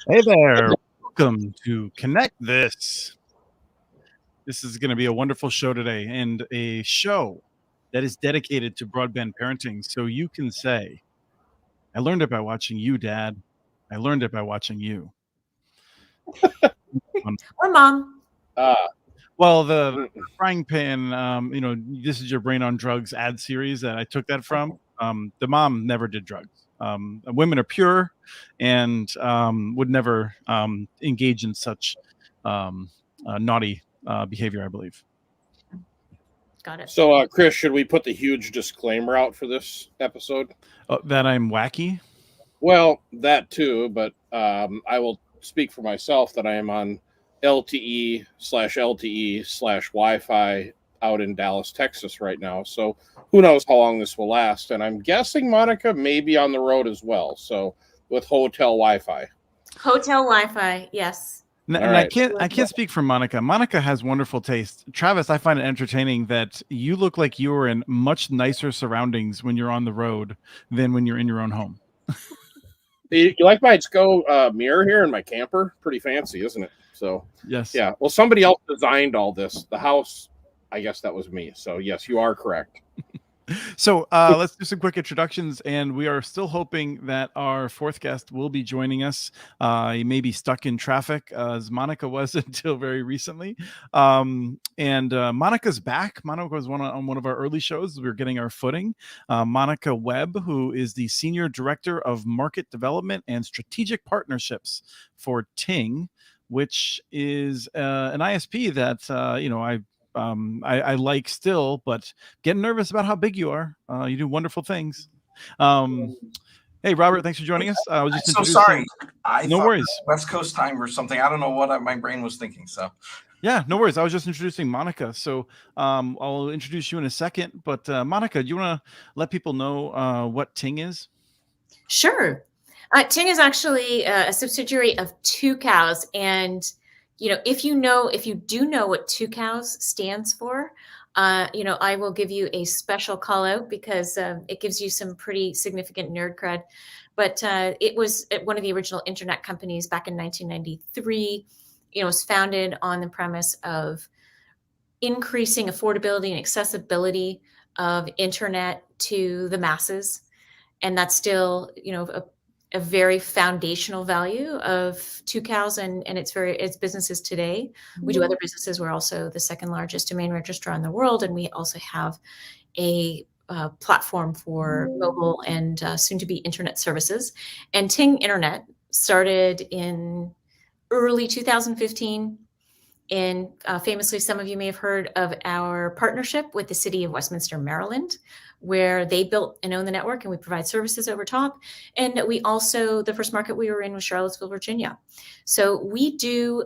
Hey there. Welcome to Connect This. This is going to be a wonderful show today and a show that is dedicated to broadband parenting. So you can say, I learned it by watching you, Dad. I learned it by watching you. Or mom. Uh, Well, the frying pan, this is your brain on drugs ad series that I took that from. The mom never did drugs. Women are pure and would never engage in such naughty behavior, I believe. Got it. so, Chris, should we put the huge disclaimer out for this episode? That I'm wacky. Well, that too, but I will speak for myself that I am on LTE/LTE/Wi-Fi out in Dallas, Texas right now. So who knows how long this will last? And I'm guessing Monica may be on the road as well. So with hotel Wi-Fi. Hotel Wi-Fi, yes. And right. I can't speak for Monica. Monica has wonderful taste. Travis, I find it entertaining that you look like you are in much nicer surroundings when you're on the road than when you're in your own home. You like my SCO mirror here in my camper? Pretty fancy, isn't it? So Yes. yeah. Well, somebody else designed all this. The house, I guess that was me. So yes, you are correct. So let's do some quick introductions, and we are still hoping that our fourth guest will be joining us. He may be stuck in traffic, as Monica was until very recently. And Monica's back. Monica was on one of our early shows. We were getting our footing. Monica Webb, who is the Senior Director of Market Development and Strategic Partnerships for Ting, which is an ISP that I like still, but getting nervous about how big you are. You do wonderful things. Hey, Robert, thanks for joining us. I was just so sorry. No worries. West Coast time or something. I don't know what my brain was thinking. So yeah, no worries. I was just introducing Monica. So I'll introduce you in a second. But Monica, do you want to let people know what Ting is? Sure. Ting is actually a subsidiary of Two Cows, and if you do know what Two Cows stands for, I will give you a special call out because it gives you some pretty significant nerd cred. But it was one of the original internet companies back in 1993. It was founded on the premise of increasing affordability and accessibility of internet to the masses. And that's still, a very foundational value of Two Cows and its businesses today. We do other businesses. We're also the second largest domain registrar in the world, and we also have a platform for mobile and soon to be internet services. And Ting Internet started in early 2015. And famously, some of you may have heard of our partnership with the city of Westminster, Maryland, where they built and own the network, and we provide services over top. And we also, the first market we were in was Charlottesville, Virginia. So we do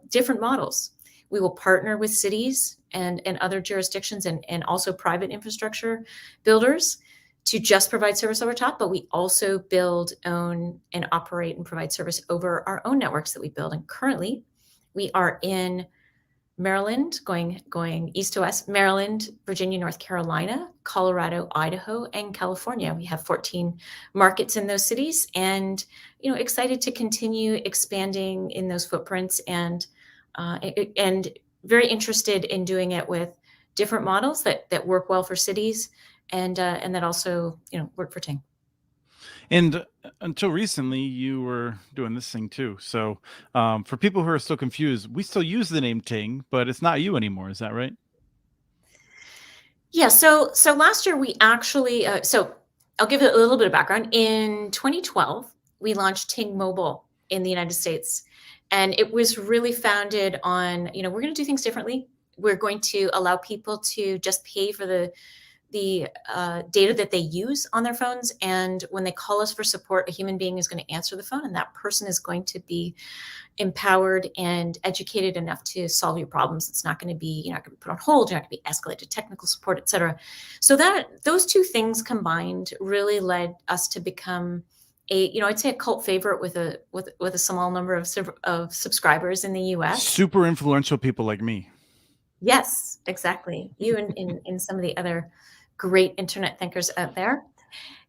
different models. We will partner with cities and other jurisdictions and also private infrastructure builders to just provide service over top, but we also build, own, and operate and provide service over our own networks that we build. And currently, we are in Maryland, going east to west, Maryland, Virginia, North Carolina, Colorado, Idaho, and California. We have 14 markets in those cities, and excited to continue expanding in those footprints, and very interested in doing it with different models that work well for cities, and that also work for Ting. And until recently, you were doing this thing too. So for people who are still confused, we still use the name Ting, but it's not you anymore. Is that right? Yeah. So last year we actually, so I'll give it a little bit of background. In 2012, we launched Ting Mobile in the United States. And it was really founded on, we're going to do things differently. We're going to allow people to just pay for the data that they use on their phones. And when they call us for support, a human being is going to answer the phone, and that person is going to be empowered and educated enough to solve your problems. It's not going to be, you're not going to be put on hold, you're not going to be escalated to technical support, et cetera. So those two things combined really led us to become I'd say a cult favorite with a small number of subscribers in the US. Super influential people like me. Yes, exactly. You and some of the other great internet thinkers out there.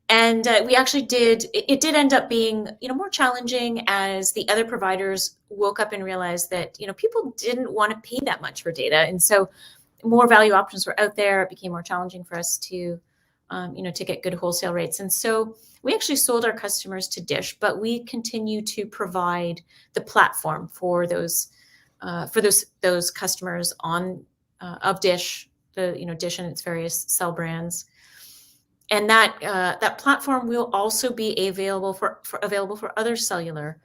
And we actually it did end up being, more challenging as the other providers woke up and realized that, people didn't want to pay that much for data. And so more value options were out there. It became more challenging for us to, to get good wholesale rates. And so we actually sold our customers to Dish, but we continue to provide the platform for those customers of Dish, Dish and its various cell brands. And that platform will also be available for other cellular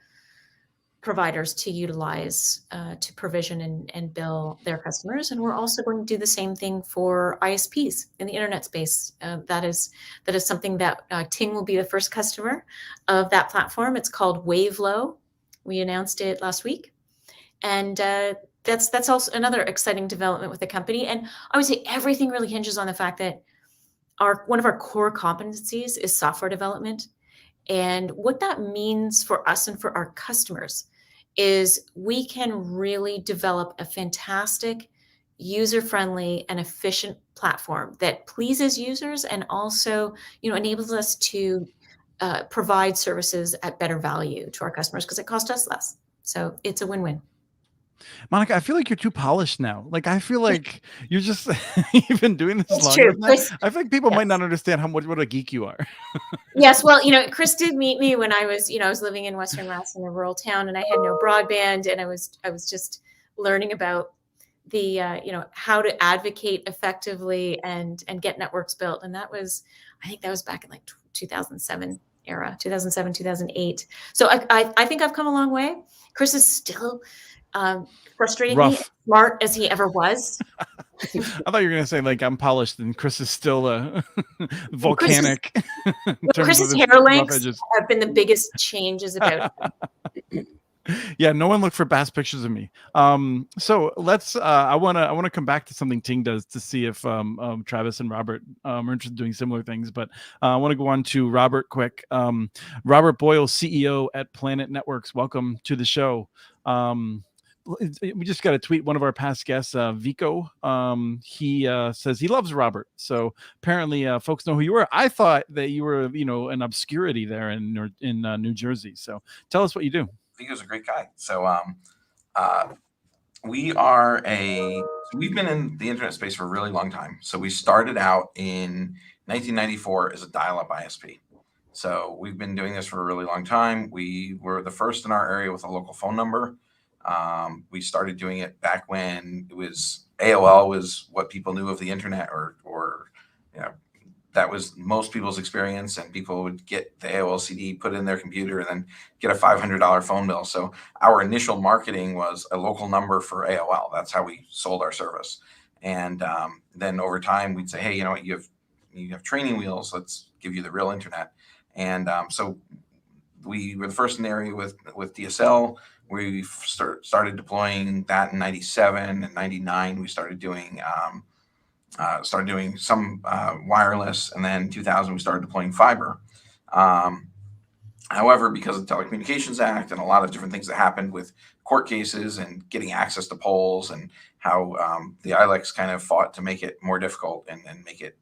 providers to utilize to provision and bill their customers. And we're also going to do the same thing for ISPs in the internet space. That is something that Ting will be the first customer of that platform. It's called Wavelo. We announced it last week, and that's also another exciting development with the company. And I would say everything really hinges on the fact that one of our core competencies is software development. And what that means for us and for our customers is we can really develop a fantastic, user-friendly, and efficient platform that pleases users and also, enables us to provide services at better value to our customers because it costs us less. So it's a win-win. Monica, I feel like you're too polished now. Like, I feel like you're just you've been doing this It's long true. enough now. Chris, I think people yes. might not understand what a geek you are. Yes, well, Chris did meet me when I was living in Western Mass in a rural town, and I had no broadband, and I was just learning about the how to advocate effectively and get networks built. And I think that was back in like 2007 era, 2007, 2008. So I think I've come a long way. Chris is still frustratingly smart as he ever was. I thought you were going to say, like, I'm polished and Chris is still volcanic. Chris's hair lengths have been the biggest changes about him. Yeah, no one looked for past pictures of me. So let's I want to come back to something Ting does to see if Travis and Robert are interested in doing similar things, but I want to go on to Robert quick. Robert Boyle, CEO at Planet Networks, welcome to the show. We just got a tweet, one of our past guests, Vico. He says he loves Robert. So apparently folks know who you were. I thought that you were, an obscurity there in New Jersey. So tell us what you do. Vico's a great guy. So we've been in the internet space for a really long time. So we started out in 1994 as a dial-up ISP. So we've been doing this for a really long time. We were the first in our area with a local phone number. We started doing it back when it was AOL was what people knew of the internet, or that was most people's experience, and people would get the AOL CD, put it in their computer, and then get a $500 phone bill. So our initial marketing was a local number for AOL. That's how we sold our service. And then over time, we'd say, hey, you know what, you have training wheels. Let's give you the real internet. And so we were the first in the area with DSL. We started deploying that in 97 and 99. We started doing some wireless, and then 2000 we started deploying fiber. However, because of the Telecommunications Act and a lot of different things that happened with court cases and getting access to poles, and how the ILECs kind of fought to make it more difficult and make it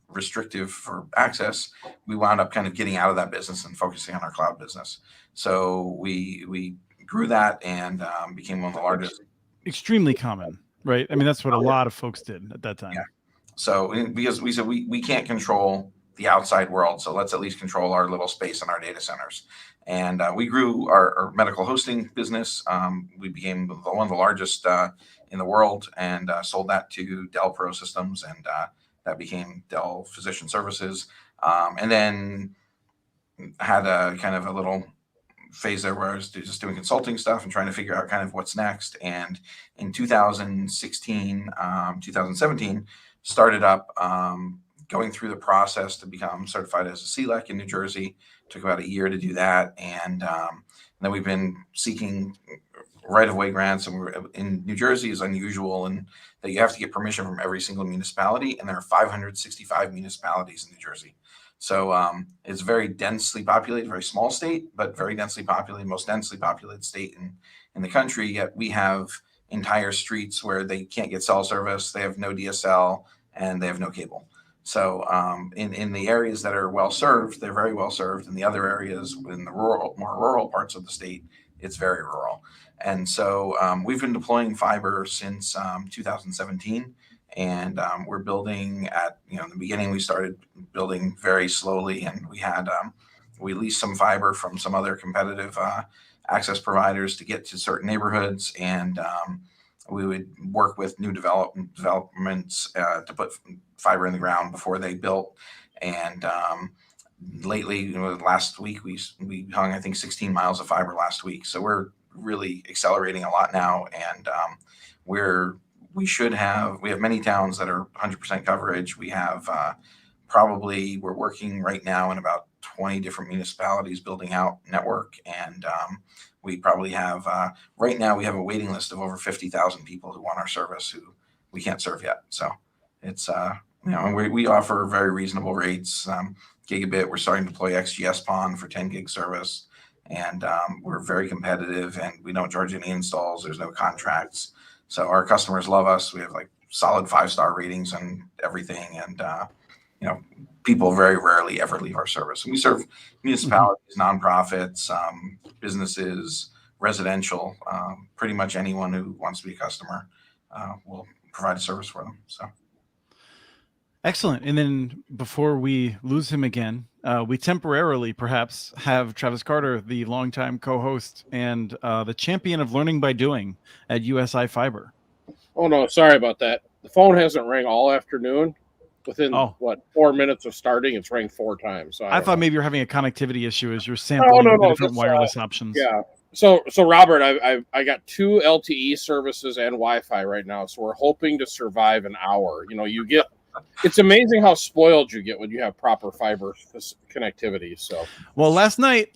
restrictive for access, we wound up kind of getting out of that business and focusing on our cloud business. So we grew that and became one of the largest. Extremely common, right? I mean, that's what a lot of folks did at that time. Yeah. So because we said we can't control the outside world, so let's at least control our little space in our data centers. And we grew our medical hosting business. We became one of the largest in the world, and sold that to Dell Pro Systems, and that became Dell Physician Services. And then had a kind of a little phase there where I was just doing consulting stuff and trying to figure out kind of what's next. And in 2016, 2017, started up going through the process to become certified as a CLEC in New Jersey. Took about a year to do that. And then we've been seeking right-of-way grants, and we're in New Jersey is unusual in that you have to get permission from every single municipality, and there are 565 municipalities in New Jersey. So it's very densely populated, very small state, but very densely populated, most densely populated state in the country. Yet we have entire streets where they can't get cell service, they have no DSL, and they have no cable. So in the areas that are well served, they're very well served. In the other areas, in the more rural parts of the state, it's very rural. And so we've been deploying fiber since 2017, and we're building at, in the beginning we started building very slowly, and we leased some fiber from some other competitive access providers to get to certain neighborhoods, and we would work with new developments to put fiber in the ground before they built. And lately, last week we hung, I think, 16 miles of fiber last week. So we're really accelerating a lot now, and we have many towns that are 100% coverage. We have we're working right now in about 20 different municipalities building out network, and we probably have right now we have a waiting list of over 50,000 people who want our service who we can't serve yet. So it's and we offer very reasonable rates. Gigabit, we're starting to deploy XGS-PON for 10 gig service, and we're very competitive, and we don't charge any installs. There's no contracts, so our customers love us. We have like solid 5-star ratings and everything, and people very rarely ever leave our service. And we serve municipalities, nonprofits, businesses, residential, pretty much anyone who wants to be a customer will provide a service for them. So. Excellent. And then before we lose him again, we temporarily perhaps have Travis Carter, the longtime co-host and the champion of learning by doing at USI Fiber. Oh, no, sorry about that. The phone hasn't rang all afternoon. Within 4 minutes of starting, it's rang 4 times. So I thought maybe you're having a connectivity issue as you're sampling the different wireless options. Yeah. So Robert, I got 2 LTE services and Wi-Fi right now, so we're hoping to survive an hour. It's amazing how spoiled you get when you have proper fiber connectivity. So, well, last night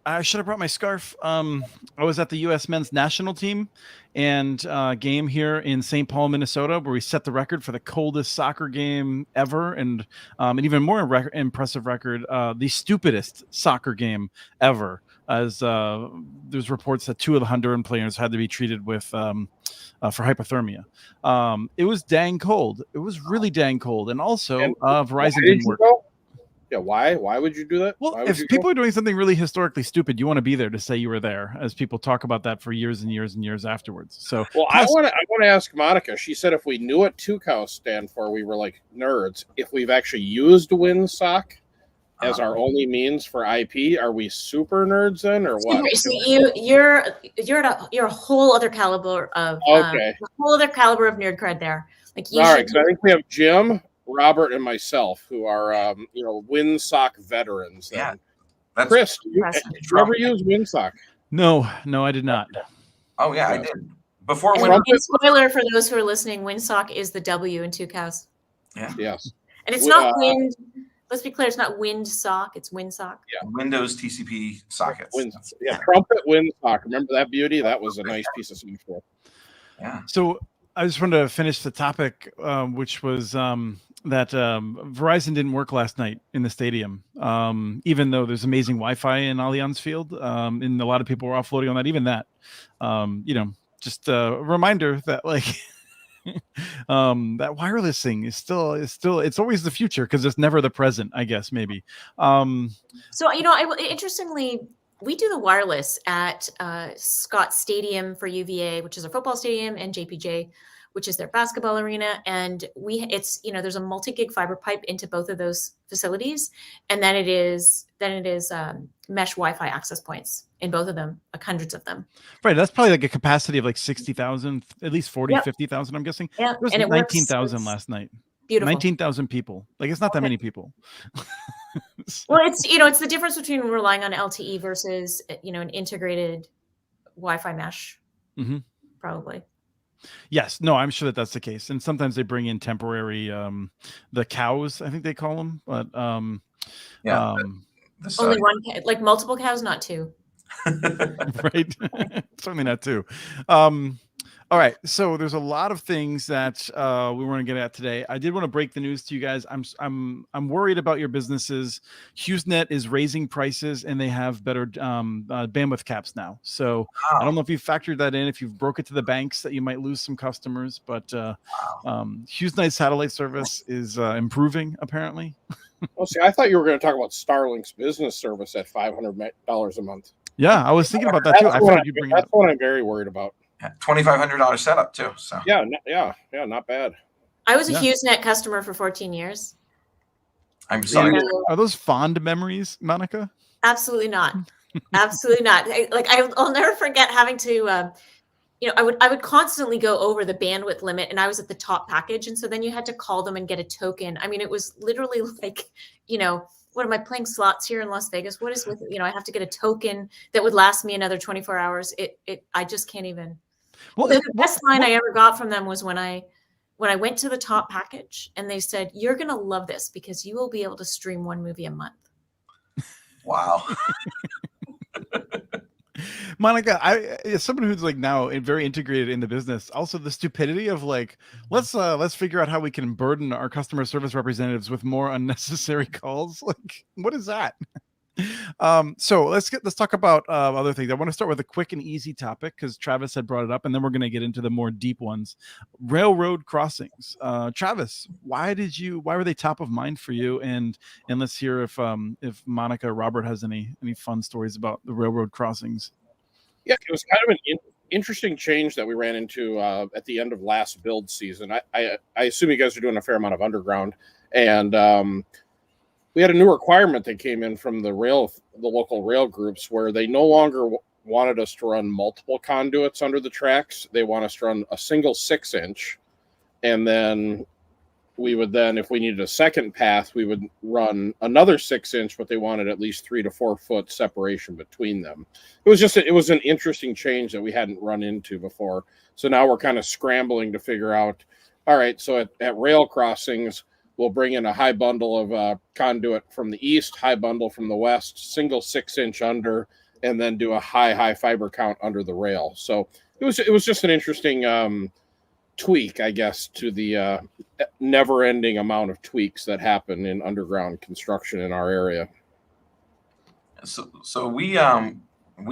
I should have brought my scarf. I was at the U.S. men's national team and game here in St. Paul, Minnesota, where we set the record for the coldest soccer game ever, and an even more impressive record, the stupidest soccer game ever. As there's reports that 2 of the Honduran players had to be treated with for hypothermia. It was dang cold. It was really dang cold, and also Verizon didn't work. Yeah, why? Why would you do that? Well, if people are doing something really historically stupid, you want to be there to say you were there, as people talk about that for years and years and years afterwards. So, well, I want to ask Monica. She said if we knew what 2 cows stand for, we were like nerds. If we've actually used WinSock as our only means for IP, are we super nerds then, or what? So you're a whole other caliber of a whole other caliber of nerd cred there. Like all right, so I think we have Jim, Robert, and myself who are WinSock veterans. Yeah, that's Chris. Did you ever use WinSock? No, I did not. Oh yeah, I did. Before spoiler for those who are listening, WinSock is the W in 2 cows. Yeah. Yes. And it's not Wind. Let's be clear, it's not WindSock, it's WinSock. Yeah, Windows TCP sockets. Trumpet WinSock. Remember that beauty? That was a nice piece of software. Yeah. So I just wanted to finish the topic, which was that Verizon didn't work last night in the stadium, even though there's amazing Wi-Fi in Allianz Field, and a lot of people were offloading on that. Even that, just a reminder that that wireless thing is still it's always the future because it's never the present, I guess, maybe. So interestingly, we do the wireless at Scott Stadium for UVA, which is a football stadium, and JPJ, which is their basketball arena, and there's a multi-gig fiber pipe into both of those facilities, and then it is mesh Wi-Fi access points in both of them, like hundreds of them. Right, that's probably like a capacity of like 60,000, at least 40, 50,000, I'm guessing. Yeah, it was 19,000 last night. Beautiful. 19,000 people. Like, it's not that many people. Well, it's the difference between relying on LTE versus an integrated Wi-Fi mesh. Mm-hmm. Probably. Yes, no, I'm sure that's the case. And sometimes they bring in temporary the cows, I think they call them, but only one, like multiple cows, not 2. Right. Certainly not 2. All right, so there's a lot of things that we want to get at today. I did want to break the news to you guys. I'm worried about your businesses. HughesNet is raising prices, and they have better bandwidth caps now. So I don't know if you factored that in. If you've broke it to the banks, that you might lose some customers. But HughesNet's satellite service is improving apparently. Well, see, I thought you were going to talk about Starlink's business service at $500 a month. Yeah, I was thinking about that too. I figured you'd bring it up. That's what I'm very worried about. $2,500 setup too. So yeah, not bad. I was a HughesNet customer for 14 years. I'm sorry. Are those fond memories, Monica? Absolutely not. Absolutely not. I'll never forget having to, I would constantly go over the bandwidth limit, and I was at the top package. And so then you had to call them and get a token. I mean, it was literally like, what am I playing slots here in Las Vegas? What is with, I have to get a token that would last me another 24 hours. I just can't even. Well, the best line I ever got from them was when I went to the top package and they said, "You're going to love this because you will be able to stream one movie a month." Wow. Monica, as someone who's like now very integrated in the business, also the stupidity of like, let's figure out how we can burden our customer service representatives with more unnecessary calls. Like, what is that? So let's talk about other things. I want to start with a quick and easy topic because Travis had brought it up, and then we're going to get into the more deep ones. Railroad crossings. Travis, why were they top of mind for you? And let's hear if Monica or Robert has any fun stories about the railroad crossings. Yeah, it was kind of an interesting change that we ran into at the end of last build season. I assume you guys are doing a fair amount of underground, and we had a new requirement that came in from the local rail groups where they no longer wanted us to run multiple conduits under the tracks. They want us to run a single 6-inch, and then we would if we needed a second path, we would run another 6-inch, but they wanted at least 3 to 4 foot separation between them. It was an interesting change that we hadn't run into before. So now we're kind of scrambling to figure out, all right, so at rail crossings, we'll bring in a high bundle of conduit from the east, high bundle from the west, single 6-inch under, and then do a high fiber count under the rail. So it was just an interesting tweak, I guess, to the never-ending amount of tweaks that happen in underground construction in our area. So we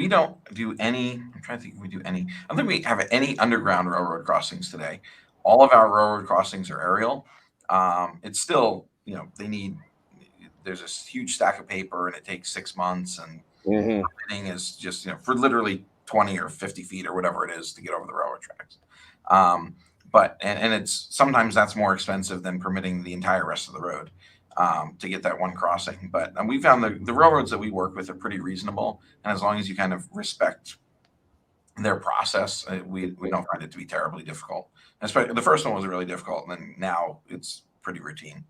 don't do any. I'm trying to think if we do any. I don't think we have any underground railroad crossings today. All of our railroad crossings are aerial. It's still, there's this huge stack of paper and it takes 6 months, and everything is just, for literally 20 or 50 feet or whatever it is to get over the railroad tracks. But it's sometimes that's more expensive than permitting the entire rest of the road to get that one crossing. But we found the railroads that we work with are pretty reasonable. And as long as you kind of respect their process, we don't find it to be terribly difficult. Especially the first one was really difficult, and then now it's pretty routine.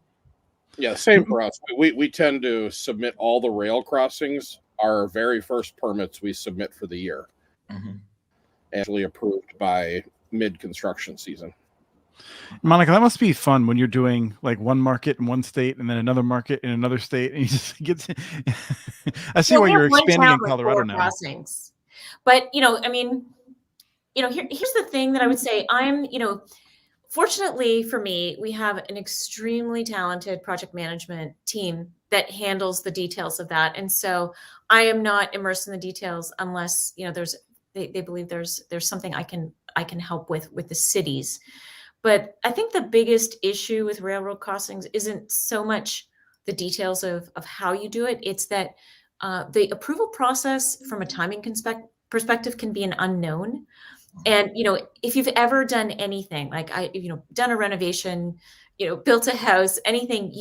Yeah, same for us. We tend to submit all the rail crossings. Our very first permits we submit for the year, actually approved by mid-construction season. Monica, that must be fun when you're doing like one market in one state and then another market in another state, and you just get to I see why you're expanding in Colorado now. Crossings. But here's the thing that I would say. Fortunately for me, we have an extremely talented project management team that handles the details of that. And so I am not immersed in the details unless, they believe there's something I can help with the cities. But I think the biggest issue with railroad crossings isn't so much the details of how you do it. It's that the approval process from a timing perspective can be an unknown. And, if you've ever done anything, like done a renovation, built a house, anything,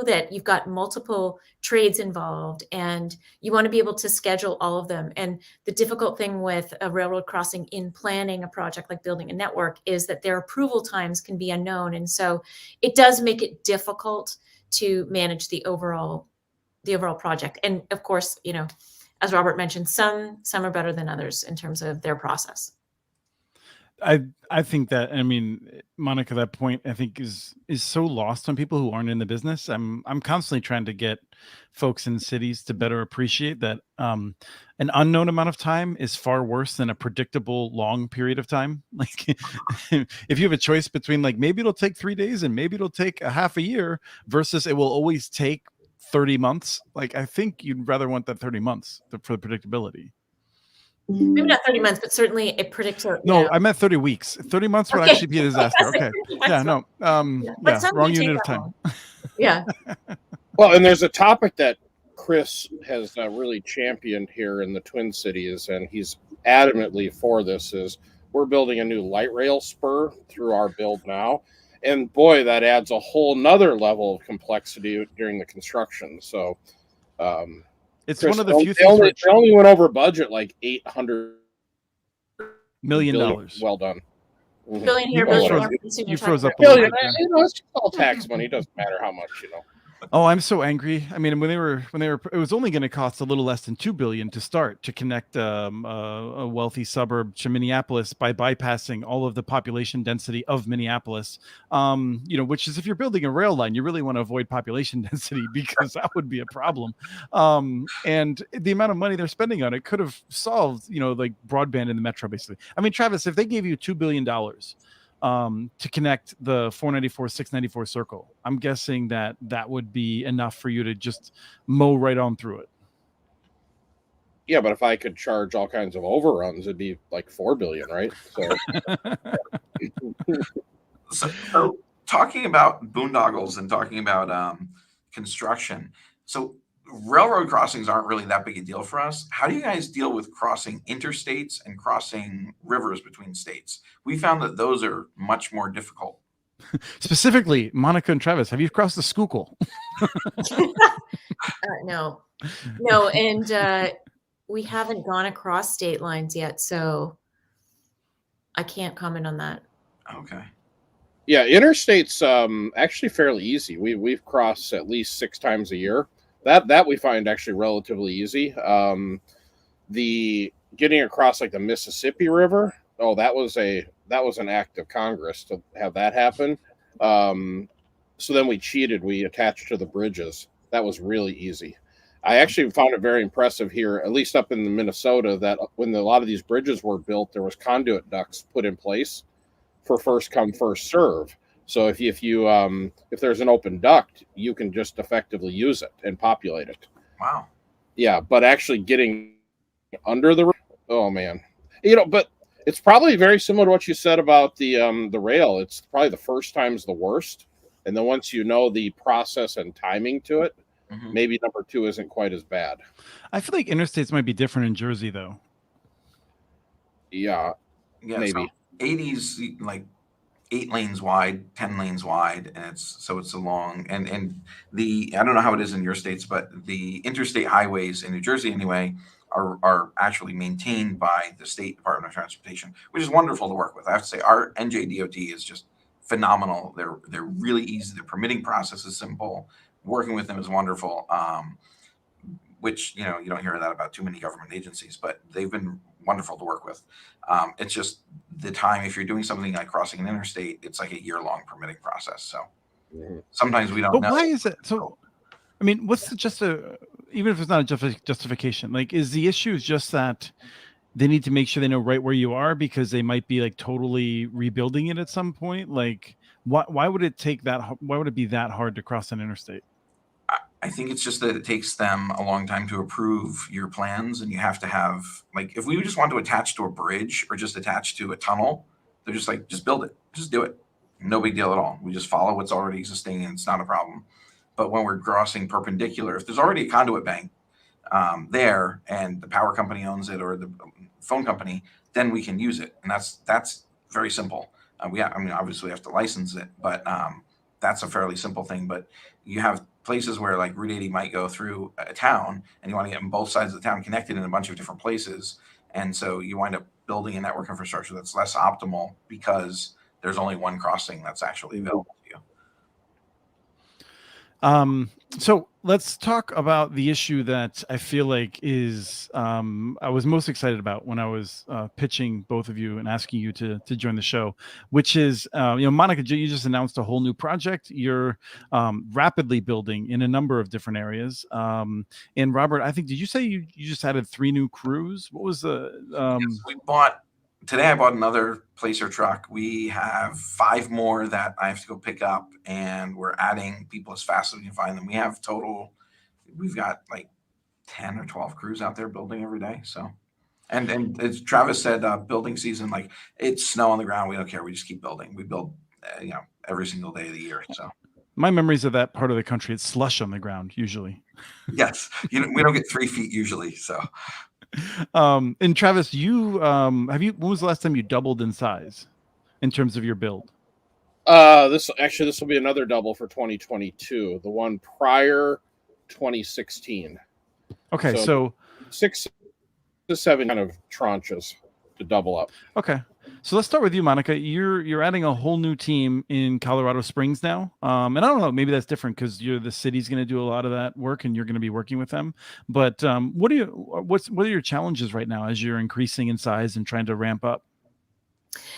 that you've got multiple trades involved and you want to be able to schedule all of them. And the difficult thing with a railroad crossing in planning a project like building a network is that their approval times can be unknown. And so it does make it difficult to manage the overall project. And of course, as Robert mentioned, some are better than others in terms of their process. I think that, I mean, Monica, that point I think is so lost on people who aren't in the business. I'm constantly trying to get folks in cities to better appreciate that an unknown amount of time is far worse than a predictable long period of time. Like if you have a choice between like maybe it'll take 3 days and maybe it'll take a half a year versus it will always take 30 months, like I think you'd rather want that 30 months for the predictability. Maybe not 30 months, but certainly a predictor. No, I meant 30 weeks. 30 months would Okay. actually be a disaster. Okay. Yeah, no. But some Wrong do take unit of that time. long. Yeah. Well, and there's a topic that Chris has really championed here in the Twin Cities, and he's adamantly for this, is we're building a new light rail spur through our build now. And boy, that adds a whole nother level of complexity during the construction. So It's Chris, one of the few things they only went over budget like $800 million. Well done. Billion here, You billion froze- there. you froze up a Billion, little bit there. you know, it's all tax money. It doesn't matter how much, you know. Oh, I'm so angry. I mean, when they were, it was only going to cost a little less than $2 billion to start to connect a wealthy suburb to Minneapolis by bypassing all of the population density of Minneapolis. Which is if you're building a rail line, you really want to avoid population density because that would be a problem. And the amount of money they're spending on it could have solved, like broadband in the metro, basically. I mean, Travis, if they gave you $2 billion to connect the 494, 694 circle, I'm guessing that would be enough for you to just mow right on through it. Yeah, but if I could charge all kinds of overruns, it'd be like $4 billion, right? So talking about boondoggles and talking about construction, so railroad crossings aren't really that big a deal for us. How do you guys deal with crossing interstates and crossing rivers between states? We found that those are much more difficult. Specifically, Monica and Travis, have you crossed the Schuylkill? No, and we haven't gone across state lines yet, so I can't comment on that. Okay. Yeah, interstate's actually fairly easy. We've crossed at least 6 times a year. That we find actually relatively easy. The getting across like the Mississippi River, that was an act of Congress to have that happen. So then we cheated. We attached to the bridges. That was really easy. I actually found it very impressive here, at least up in Minnesota, that when a lot of these bridges were built, there was conduit ducts put in place for first come, first serve. So if there's an open duct, you can just effectively use it and populate it. Wow. Yeah, but actually getting under the, oh man, but it's probably very similar to what you said about the rail. It's probably the first time's the worst, and then once you know the process and timing to it, maybe number 2 isn't quite as bad. I feel like interstates might be different in Jersey, though. Yeah, maybe. So 80's like 8 lanes wide, 10 lanes wide, and it's a long and I don't know how it is in your states, but the interstate highways in New Jersey anyway are actually maintained by the State Department of Transportation, which is wonderful to work with. I have to say our NJDOT is just phenomenal. They're really easy. The permitting process is simple. Working with them is wonderful. Which you don't hear that about too many government agencies, but they've been wonderful to work with. It's just the time, if you're doing something like crossing an interstate, it's like a year-long permitting process. So sometimes we don't know. Why is it? So, I mean, what's even if it's not a justification, like, is the issue just that they need to make sure they know right where you are because they might be like totally rebuilding it at some point? Like, why would it take that? Why would it be that hard to cross an interstate? I think it's just that it takes them a long time to approve your plans, and you have to have, like, if we just want to attach to a bridge or just attach to a tunnel, they're just like, just build it, just do it. No big deal at all. We just follow what's already existing and it's not a problem. But when we're crossing perpendicular, if there's already a conduit bank there and the power company owns it or the phone company, then we can use it. And that's very simple. Obviously we have to license it, but that's a fairly simple thing. But you have places where like Route 80 might go through a town and you want to get them both sides of the town connected in a bunch of different places. And so you wind up building a network infrastructure that's less optimal because there's only one crossing that's actually available to you. So let's talk about the issue that I feel like is I was most excited about when I was pitching both of you and asking you to join the show, which is Monica, you just announced a whole new project. You're rapidly building in a number of different areas. And Robert, I think, did you say you just added 3 new crews? What was the Yes, today I bought another placer truck. We have 5 more that I have to go pick up, and we're adding people as fast as we can find them. We've got like 10 or 12 crews out there building every day. So, and as Travis said, building season, like it's snow on the ground. We don't care. We just keep building. We build, every single day of the year. So my memories of that part of the country, it's slush on the ground usually. yes, we don't get 3 feet usually. So. And Travis, when was the last time you doubled in size in terms of your build? This will be another double for 2022. The one prior 2016. Okay, so 6 to 7 kind of tranches to double up. Okay, so let's start with you, Monica. You're adding a whole new team in Colorado Springs now, and I don't know, maybe that's different because the city's going to do a lot of that work, and you're going to be working with them. But what are your challenges right now as you're increasing in size and trying to ramp up?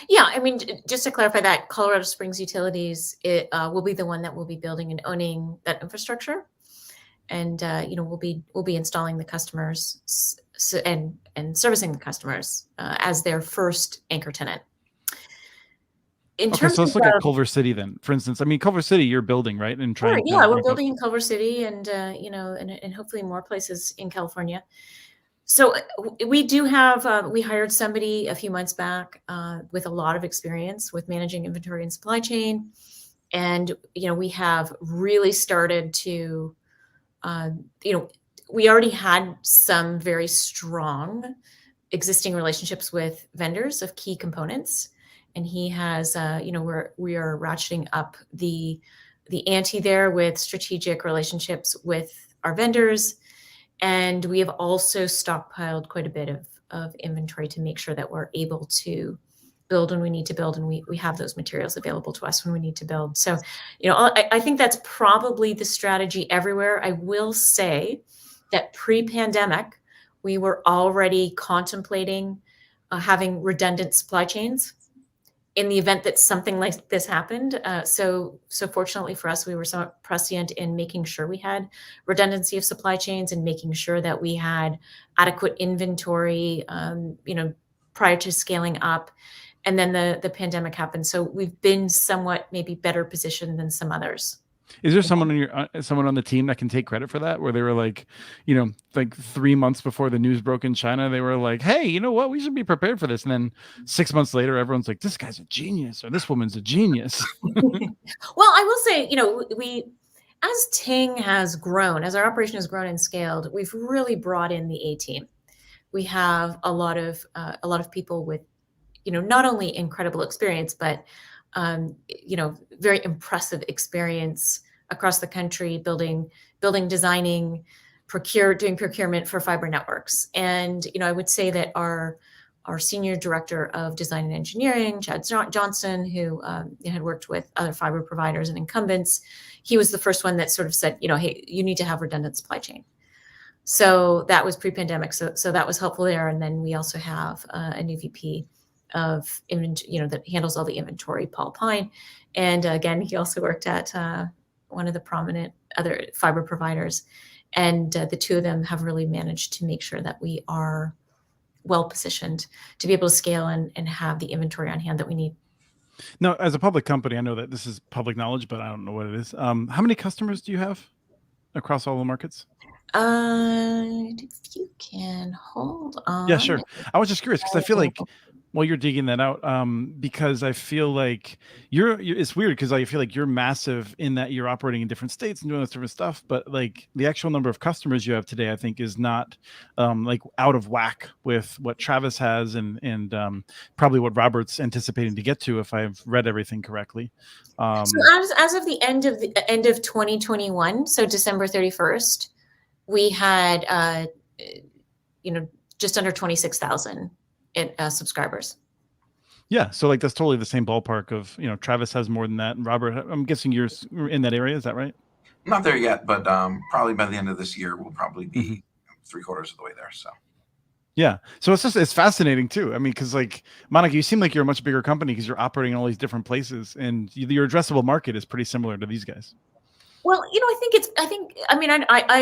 Yeah, I mean, just to clarify that, Colorado Springs Utilities will be the one that will be building and owning that infrastructure, and we'll be installing the customers and servicing the customers as their first anchor tenant. Okay, so let's look at Culver City then. For instance, I mean, Culver City, you're building, right? And trying. Yeah, we're building in Culver City, and and hopefully more places in California. So we do have, we hired somebody a few months back with a lot of experience with managing inventory and supply chain. And, we have really started to, we already had some very strong existing relationships with vendors of key components. And he has, we are ratcheting up the ante there with strategic relationships with our vendors. And we have also stockpiled quite a bit of inventory to make sure that we're able to build when we need to build, and we have those materials available to us when we need to build. So, I think that's probably the strategy everywhere. I will say that pre-pandemic, we were already contemplating having redundant supply chains in the event that something like this happened. So fortunately for us, we were somewhat prescient in making sure we had redundancy of supply chains and making sure that we had adequate inventory, prior to scaling up. And then the pandemic happened. So we've been somewhat maybe better positioned than some others. Is there someone on the team that can take credit for that? Where they were like, like 3 months before the news broke in China, they were like, "Hey, you know what? We should be prepared for this." And then 6 months later, everyone's like, "This guy's a genius," or "This woman's a genius." Well, I will say, we as Ting has grown, as our operation has grown and scaled, we've really brought in the A team. We have a lot of people with, not only incredible experience, but very impressive experience across the country, building, designing, doing procurement for fiber networks. And, I would say that our senior director of design and engineering, Chad Johnson, who had worked with other fiber providers and incumbents, he was the first one that sort of said, hey, you need to have redundant supply chain. So that was pre-pandemic. So that was helpful there. And then we also have a new VP of inventory, that handles all the inventory, Paul Pine. And again, he also worked at one of the prominent other fiber providers. And the two of them have really managed to make sure that we are well positioned to be able to scale and have the inventory on hand that we need. Now, as a public company, I know that this is public knowledge, but I don't know what it is. How many customers do you have across all the markets? If you can hold on. Yeah, sure. I was just curious because I feel like while you're digging that out, because I feel like it's weird because I feel like you're massive in that you're operating in different states and doing this different stuff, but like the actual number of customers you have today, I think is not like out of whack with what Travis has and probably what Robert's anticipating to get to, if I've read everything correctly. So as of the end of 2021, so December 31st, we had just under 26,000 subscribers. Yeah, so like that's totally the same ballpark of Travis has more than that, and Robert, I'm guessing you're in that area. Is that right? Not there yet, but probably by the end of this year, we'll probably be 3/4 of the way there. So. Yeah. So it's fascinating too. I mean, because like Monica, you seem like you're a much bigger company because you're operating in all these different places, and your addressable market is pretty similar to these guys. Well,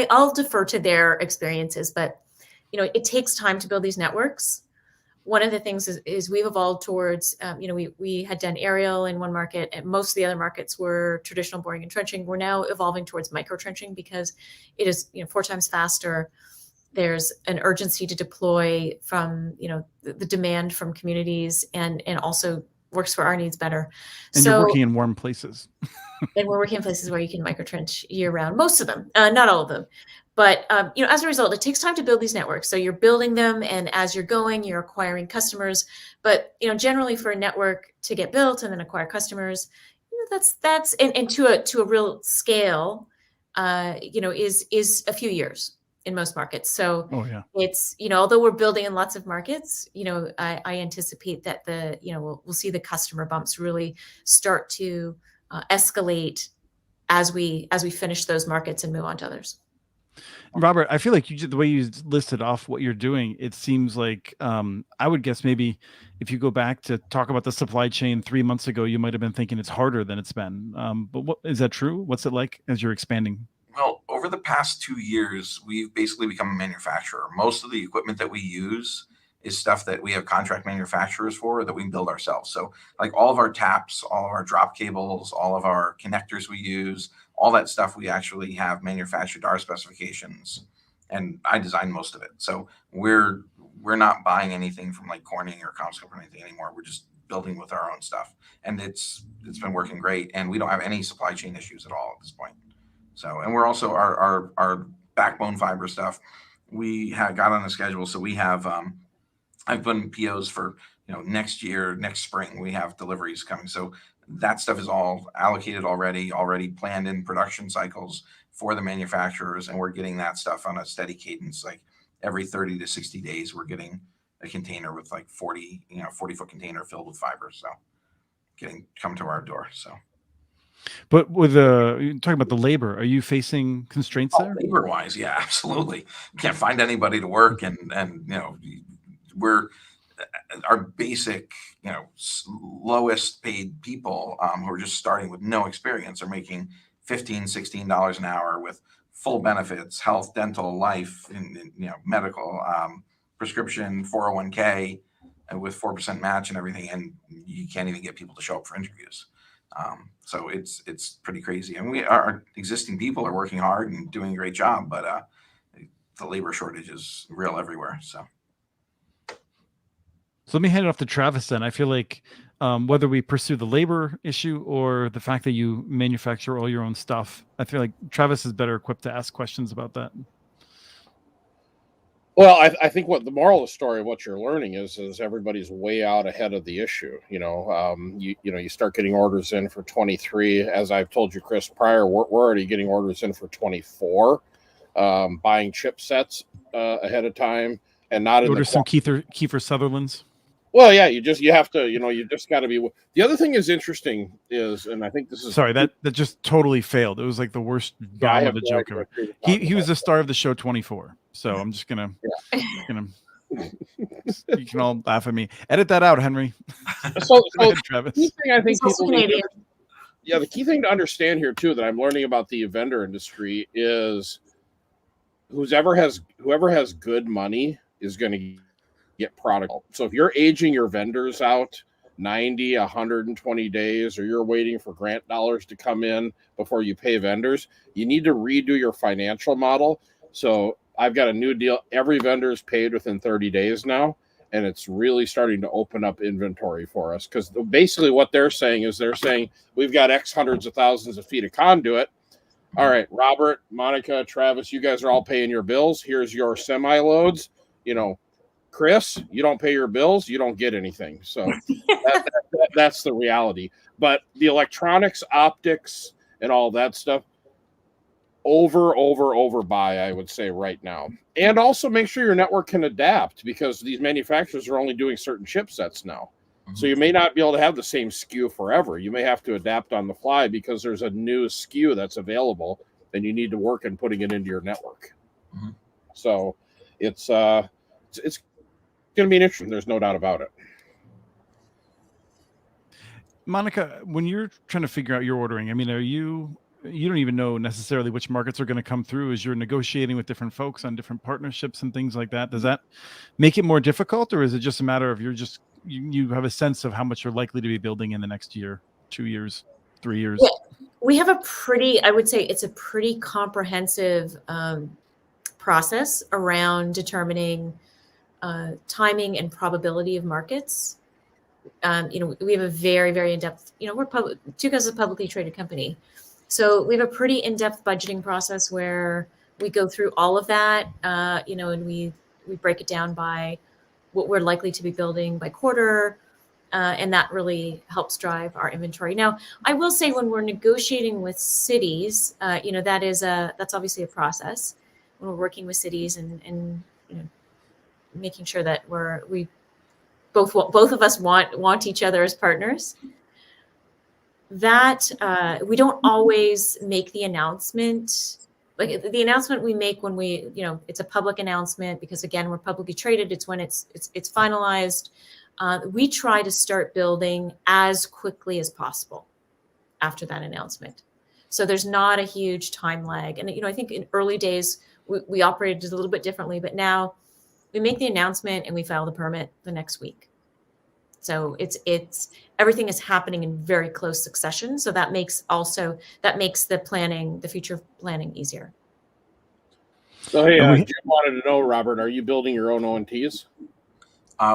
I'll defer to their experiences, but it takes time to build these networks. One of the things is we've evolved towards, we had done aerial in one market, and most of the other markets were traditional boring and trenching. We're now evolving towards micro trenching because it is 4 times faster. There's an urgency to deploy from the demand from communities, and also works for our needs better. And you're working in warm places. And we're working in places where you can micro trench year round, most of them, not all of them. But as a result, it takes time to build these networks. So you're building them, and as you're going, you're acquiring customers. But generally, for a network to get built and then acquire customers, that's and to a real scale, is a few years in most markets. So it's although we're building in lots of markets, I anticipate that we'll see the customer bumps really start to escalate as we finish those markets and move on to others. Robert, I feel like the way you listed off what you're doing, it seems like I would guess maybe if you go back to talk about the supply chain 3 months ago, you might have been thinking it's harder than it's been. But is that true? What's it like as you're expanding? Well, over the past 2 years, we've basically become a manufacturer. Most of the equipment that we use is stuff that we have contract manufacturers for that we build ourselves. So like all of our taps, all of our drop cables, all of our connectors we use, all that stuff we actually have manufactured to our specifications, and I design most of it. So we're not buying anything from like Corning or CommScope or anything anymore. We're just building with our own stuff, and it's been working great, and we don't have any supply chain issues at all at this point. So, and we're also our backbone fiber stuff. We got on a schedule, so we have I've put in POs for next year, next spring. We have deliveries coming, so that stuff is all allocated already planned in production cycles for the manufacturers, and we're getting that stuff on a steady cadence. Like every 30 to 60 days, we're getting a container with like 40-foot container filled with fiber. So come to our door. So. But with talking about the labor, are you facing constraints there? Labor wise, yeah, absolutely. You can't find anybody to work, and we're our basic, lowest paid people who are just starting with no experience are making $15-16 an hour with full benefits, health, dental, life, and medical, prescription, 401k, with 4% match and everything, and you can't even get people to show up for interviews. So it's pretty crazy, and our existing people are working hard and doing a great job, but the labor shortage is real everywhere. So let me hand it off to Travis then. I feel like whether we pursue the labor issue or the fact that you manufacture all your own stuff, I feel like Travis is better equipped to ask questions about that. Well, I think what the moral of the story of what you're learning is everybody's way out ahead of the issue. You start getting orders in for 23. As I've told you, Chris, prior, we're already getting orders in for 24, buying chipsets ahead of time, and not in order some Kiefer Sutherlands. Well, yeah, you have to, you just got to be. The other thing is interesting is, and I think this is sorry that just totally failed. It was like the worst bomb of a joke ever. He was the star of the show 24. So I'm just gonna, you can all laugh at me. Edit that out, Henry. So ahead, Travis. The key thing I think the key thing to understand here too that I'm learning about the vendor industry is whoever has good money is going to get product. So if you're aging your vendors out 90, 120 days, or you're waiting for grant dollars to come in before you pay vendors, you need to redo your financial model. So I've got a new deal. Every vendor is paid within 30 days now, and it's really starting to open up inventory for us, because basically what they're saying we've got X hundreds of thousands of feet of conduit. All right, Robert, Monica, Travis, you guys are all paying your bills. Here's your semi-loads. Chris, you don't pay your bills, you don't get anything. So that's the reality. But the electronics, optics, and all that stuff, overbuy, I would say right now. And also make sure your network can adapt, because these manufacturers are only doing certain chipsets now. Mm-hmm. So you may not be able to have the same SKU forever. You may have to adapt on the fly because there's a new SKU that's available than you need to work in putting it into your network. Mm-hmm. So it's going to be an interesting. There's no doubt about it. Monica, when you're trying to figure out your ordering, I mean, you don't even know necessarily which markets are going to come through as you're negotiating with different folks on different partnerships and things like that. Does that make it more difficult, or is it just a matter of you have a sense of how much you're likely to be building in the next year, 2 years, 3 years? Yeah, we have I would say it's a pretty comprehensive process around determining timing and probability of markets. We have a very, very in-depth, we're Tucows is a publicly traded company. So we have a pretty in-depth budgeting process where we go through all of that, and we break it down by what we're likely to be building by quarter. And that really helps drive our inventory. Now, I will say when we're negotiating with cities, that's obviously a process when we're working with cities and making sure that we both of us want each other as partners. That we don't always make the announcement. Like the announcement we make when it's a public announcement, because again, we're publicly traded. It's when it's finalized. We try to start building as quickly as possible after that announcement. So there's not a huge time lag. And I think in early days we operated a little bit differently, but now we make the announcement and we file the permit the next week. So it's everything is happening in very close succession. So that makes the future planning easier. So hey, Jim wanted to know, Robert, are you building your own ONTs?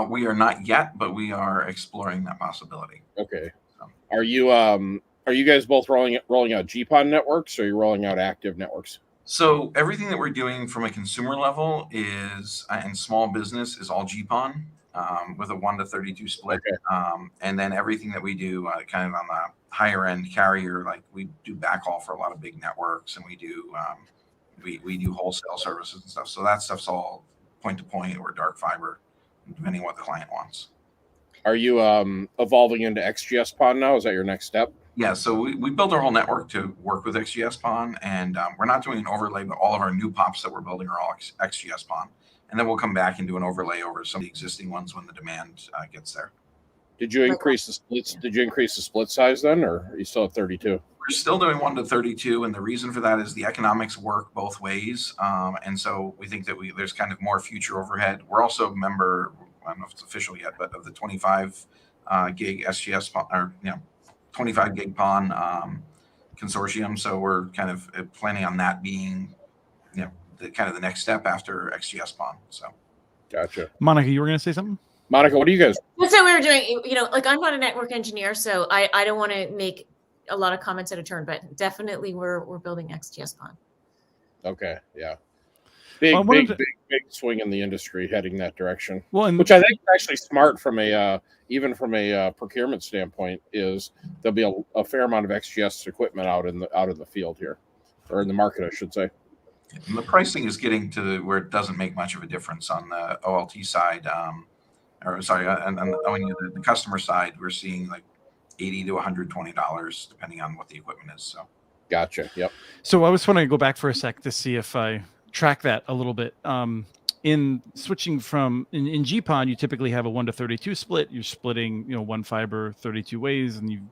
We are not yet, but we are exploring that possibility. Okay. Are you guys both rolling out GPON networks, or are you rolling out active networks? So everything that we're doing from a consumer level is, and small business, is all GPON with a 1-32 split. Okay. And then everything that we do kind of on the higher end carrier, like we do backhaul for a lot of big networks, and we do wholesale services and stuff. So that stuff's all point to point or dark fiber, depending on what the client wants. Are you evolving into XGS-PON now? Is that your next step? Yeah, so we built our whole network to work with XGS-PON, and we're not doing an overlay, but all of our new POPs that we're building are all XGS-PON. And then we'll come back and do an overlay over some of the existing ones when the demand gets there. Did you increase the splits? Did you increase the split size then, or are you still at 32? We're still doing 1-32, and the reason for that is the economics work both ways. And so we think that there's kind of more future overhead. We're also a member, I don't know if it's official yet, but of the 25 gig SGS or 25 gig PON consortium. So we're kind of planning on that being the next step after XGS PON. So, gotcha. Monica, you were going to say something? Monica, what do you guys? That's what we were doing. Like I'm not a network engineer, so I don't want to make a lot of comments at a turn, but definitely we're building XGS PON. Okay, yeah. Big swing in the industry heading that direction. Well, which I think is actually smart from even from a procurement standpoint. Is there'll be a fair amount of XGS equipment out in the field here, or in the market, I should say. And the pricing is getting to where it doesn't make much of a difference on the OLT side, on the customer side. We're seeing like $80 to $120 depending on what the equipment is. So, gotcha. Yep. So I was wanting to go back for a sec to see if I track that a little bit. In switching from in GPON, you typically have a 1-32 split. You're splitting, one fiber 32 ways, and you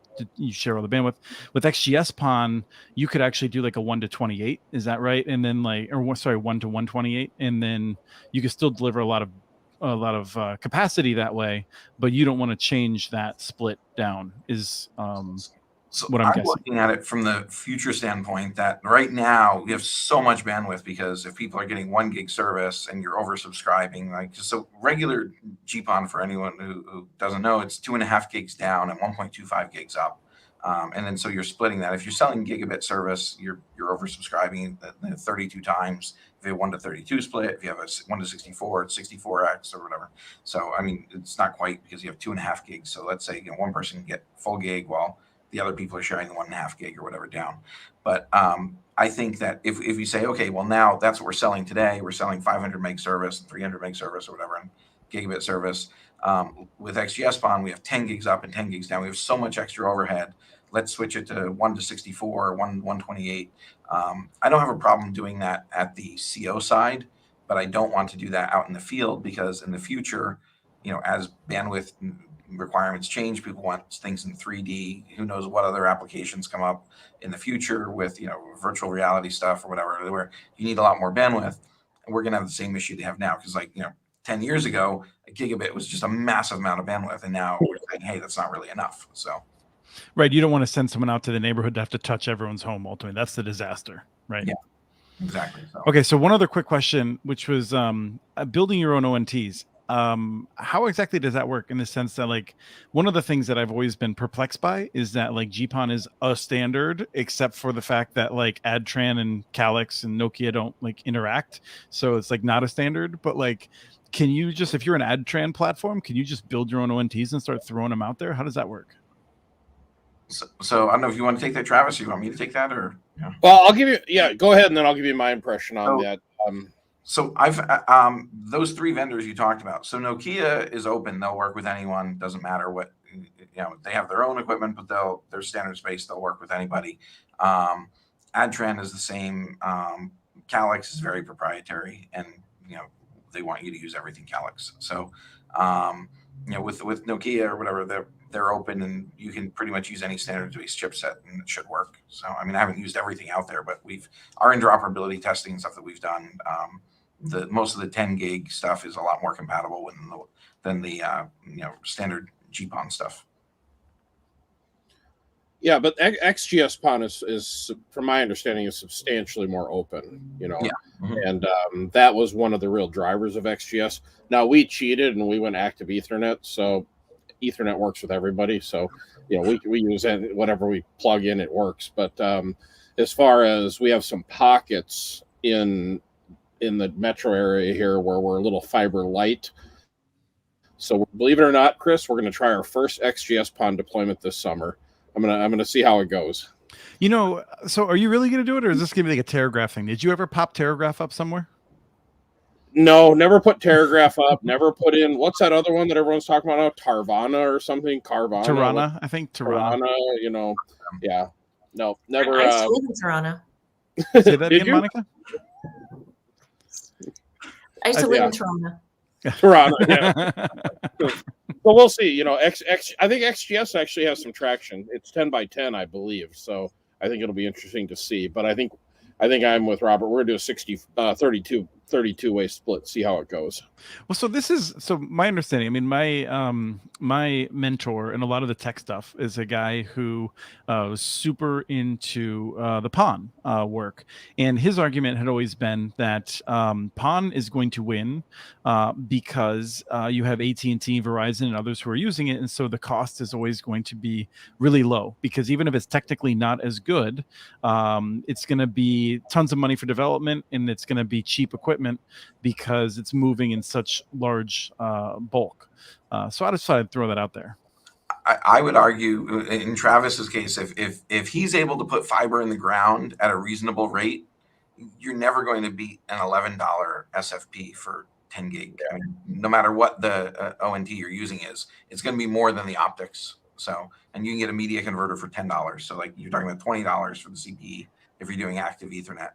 share all the bandwidth. With XGS PON, you could actually do like a 1-28. Is that right? And then 1-128, and then you can still deliver a lot of capacity that way, but you don't want to change that split down. So what I'm guessing. Looking at it from the future standpoint, that right now we have so much bandwidth, because if people are getting 1 gig service and you're oversubscribing, so regular GPON, for anyone who doesn't know, it's 2.5 gigs down and 1.25 gigs up. And then so you're splitting that. If you're selling gigabit service, you're oversubscribing 32 times. If you have 1-32 split, if you have a 1-64, it's 64x or whatever. So, I mean, it's not quite, because you have 2.5 gigs. So let's say one person can get full gig while the other people are sharing the 1.5 gig or whatever down. But I think that if you say, okay, well, now that's what we're selling today. We're selling 500 meg service, 300 meg service or whatever, and gigabit service. With XGS PON, we have 10 gigs up and 10 gigs down. We have so much extra overhead. let's switch it to 1 to 64, 128. I don't have a problem doing that at the CO side, but I don't want to do that out in the field, because in the future, as bandwidth requirements change, people want things in 3D. Who knows what other applications come up in the future with virtual reality stuff or whatever, where you need a lot more bandwidth. And we're going to have the same issue they have now, because 10 years ago, a gigabit was just a massive amount of bandwidth, and now we're saying, hey, that's not really enough. So. Right. You don't want to send someone out to the neighborhood to have to touch everyone's home. Ultimately, that's the disaster. Right. Yeah, exactly. So. Okay. So one other quick question, which was building your own ONTs. How exactly does that work, in the sense that, like, one of the things that I've always been perplexed by is that, like, GPON is a standard, except for the fact that, like, Adtran and Calix and Nokia don't, like, interact. So it's, like, not a standard. But, like, can you just, if you're an Adtran platform, can you just build your own ONTs and start throwing them out there? How does that work? So I don't know if you want to take that, Travis, or you want me to take that, or yeah. Well, I'll give you go ahead, and then I'll give you my impression on that. So I've those three vendors you talked about. So Nokia is open; they'll work with anyone. Doesn't matter what they have their own equipment, but they're standards based. They'll work with anybody. Adtran is the same. Calix is very proprietary, and they want you to use everything Calix. So with Nokia or whatever, they're open, and you can pretty much use any standards-based chipset, and it should work. So, I mean, I haven't used everything out there, but our interoperability testing and stuff that we've done, most of the 10 gig stuff is a lot more compatible than the standard GPON stuff. Yeah, but XGS-PON is, from my understanding, is substantially more open. Yeah. Mm-hmm. And that was one of the real drivers of XGS. Now, we cheated and we went active Ethernet, so Ethernet works with everybody. So, we use whatever we plug in, it works. But as far as, we have some pockets in the metro area here where we're a little fiber light. So, believe it or not, Chris, we're going to try our first XGS-PON deployment this summer. I'm gonna see how it goes. So are you really gonna do it, or is this gonna be like a Terragraph thing? Did you ever pop Terragraph up somewhere? No, never put Terragraph up. Never put in, what's that other one that everyone's talking about now? Tarvana or something? Carvana? Tarana, I think Tarana. Yeah. No, never. I used to live in Tarana. Say that again, Monica? I used to live in Tarana. Toronto, yeah. But we'll see. I think XGS actually has some traction. It's 10 by 10, I believe. So I think it'll be interesting to see. But I think I'm with Robert. We're gonna do a 32 way split. See how it goes. Well, so my understanding. I mean, my mentor and a lot of the tech stuff is a guy who was super into the PON work, and his argument had always been that PON is going to win because you have AT&T, Verizon, and others who are using it, and so the cost is always going to be really low, because even if it's technically not as good, it's going to be tons of money for development, and it's going to be cheap equipment because it's moving in such large bulk. So I decided to throw that out there. I would argue, in Travis's case, if he's able to put fiber in the ground at a reasonable rate, you're never going to beat an $11 SFP for 10 gig. I mean, no matter what the ONT you're using is, it's going to be more than the optics. So, and you can get a media converter for $10. So, like, you're talking about $20 for the CPE if you're doing active Ethernet.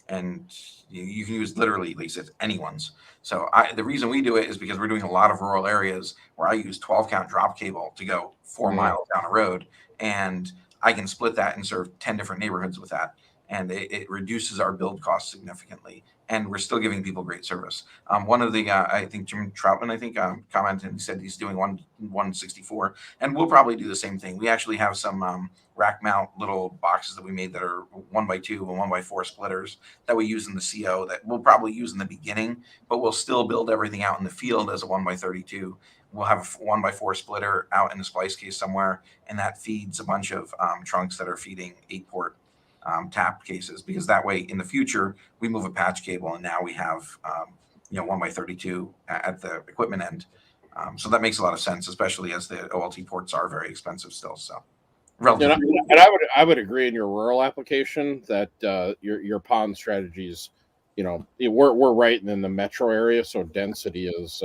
And you can use literally, at least, it's anyone's. So the reason we do it is because we're doing a lot of rural areas where I use 12 count drop cable to go 4 miles down a road, and I can split that and serve 10 different neighborhoods with that. And it reduces our build costs significantly, and we're still giving people great service. One of the, I think Jim Troutman, commented and said he's doing 164, and we'll probably do the same thing. We actually have some rack mount little boxes that we made that are 1x2 and 1x4 splitters that we use in the CO that we'll probably use in the beginning, but we'll still build everything out in the field as a 1x32. We'll have a 1x4 splitter out in a splice case somewhere, and that feeds a bunch of trunks that are feeding 8-port tap cases, because that way in the future we move a patch cable and now we have 1x32 at the equipment end. So that makes a lot of sense, especially as the OLT ports are very expensive still. So relatively. I would agree in your rural application that your PON strategies, we're right in the metro area, so density is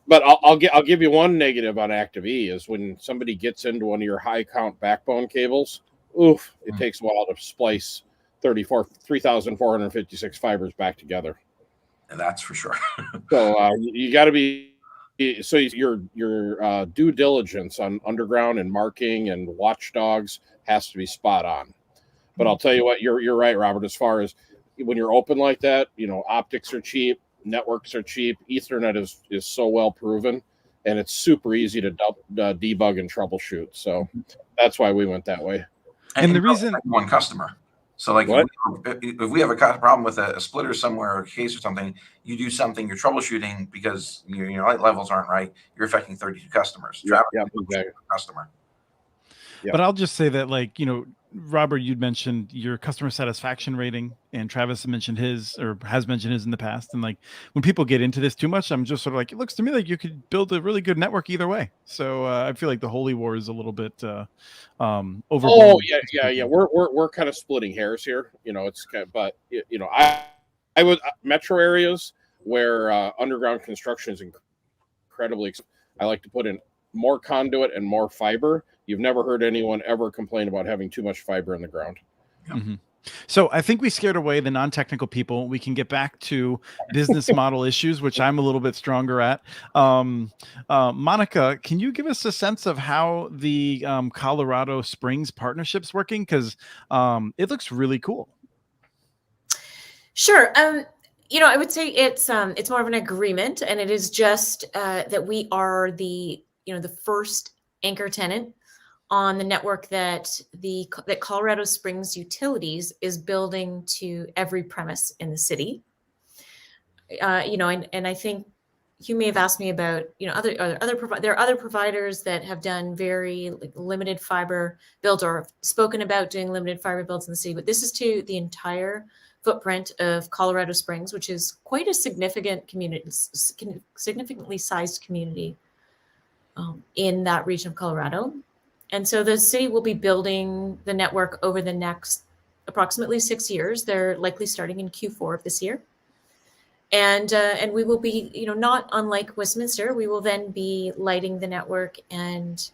But I'll give you one negative on Active E is when somebody gets into one of your high count backbone cables, oof, it takes a while to splice 3,456 fibers back together. And that's for sure. So you got to be so your due diligence on underground and marking and watchdogs has to be spot on. But I'll tell you what, you're right, Robert. As far as when you're open like that, optics are cheap, networks are cheap, Ethernet is so well proven, and it's super easy to debug and troubleshoot. So that's why we went that way. And the reason one customer. So like if we have a problem with a splitter somewhere or a case or something, you do something, you're troubleshooting because your light levels aren't right. You're affecting 32 customers. Yeah, exactly. Customer. Yeah. But I'll just say that, like, Robert, you'd mentioned your customer satisfaction rating, and Travis mentioned his, or has mentioned his in the past. And like when people get into this too much, I'm just sort of like, it looks to me like you could build a really good network either way. So I feel like the holy war is a little bit overblown. Oh yeah. We're kind of splitting hairs here. It's kind of, but I would metro areas where underground construction is incredibly expensive. I like to put in more conduit and more fiber. You've never heard anyone ever complain about having too much fiber in the ground. Mm-hmm. So I think we scared away the non-technical people. We can get back to business model issues, which I'm a little bit stronger at. Monica, can you give us a sense of how the Colorado Springs partnership's working? Because it looks really cool. Sure. I would say it's more of an agreement, and it is just that we are the first anchor tenant on the network that Colorado Springs Utilities is building to every premise in the city. And I think you may have asked me about there are other providers that have done very limited fiber builds or have spoken about doing limited fiber builds in the city, but this is to the entire footprint of Colorado Springs, which is quite a significant community, significantly sized community in that region of Colorado. And so the city will be building the network over the next approximately 6 years. They're likely starting in Q4 of this year. And we will be, not unlike Westminster, we will then be lighting the network and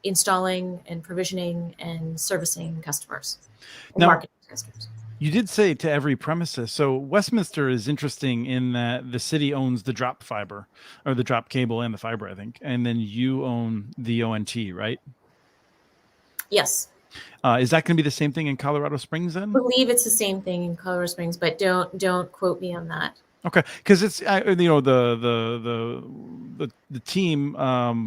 installing and provisioning and servicing customers. Now, marketing customers. You did say to every premises. So Westminster is interesting in that the city owns the drop fiber or the drop cable and the fiber, I think. And then you own the ONT, right? Yes. Is that going to be the same thing in Colorado Springs then? I believe it's the same thing in Colorado Springs, but don't quote me on that. Okay, because it's the team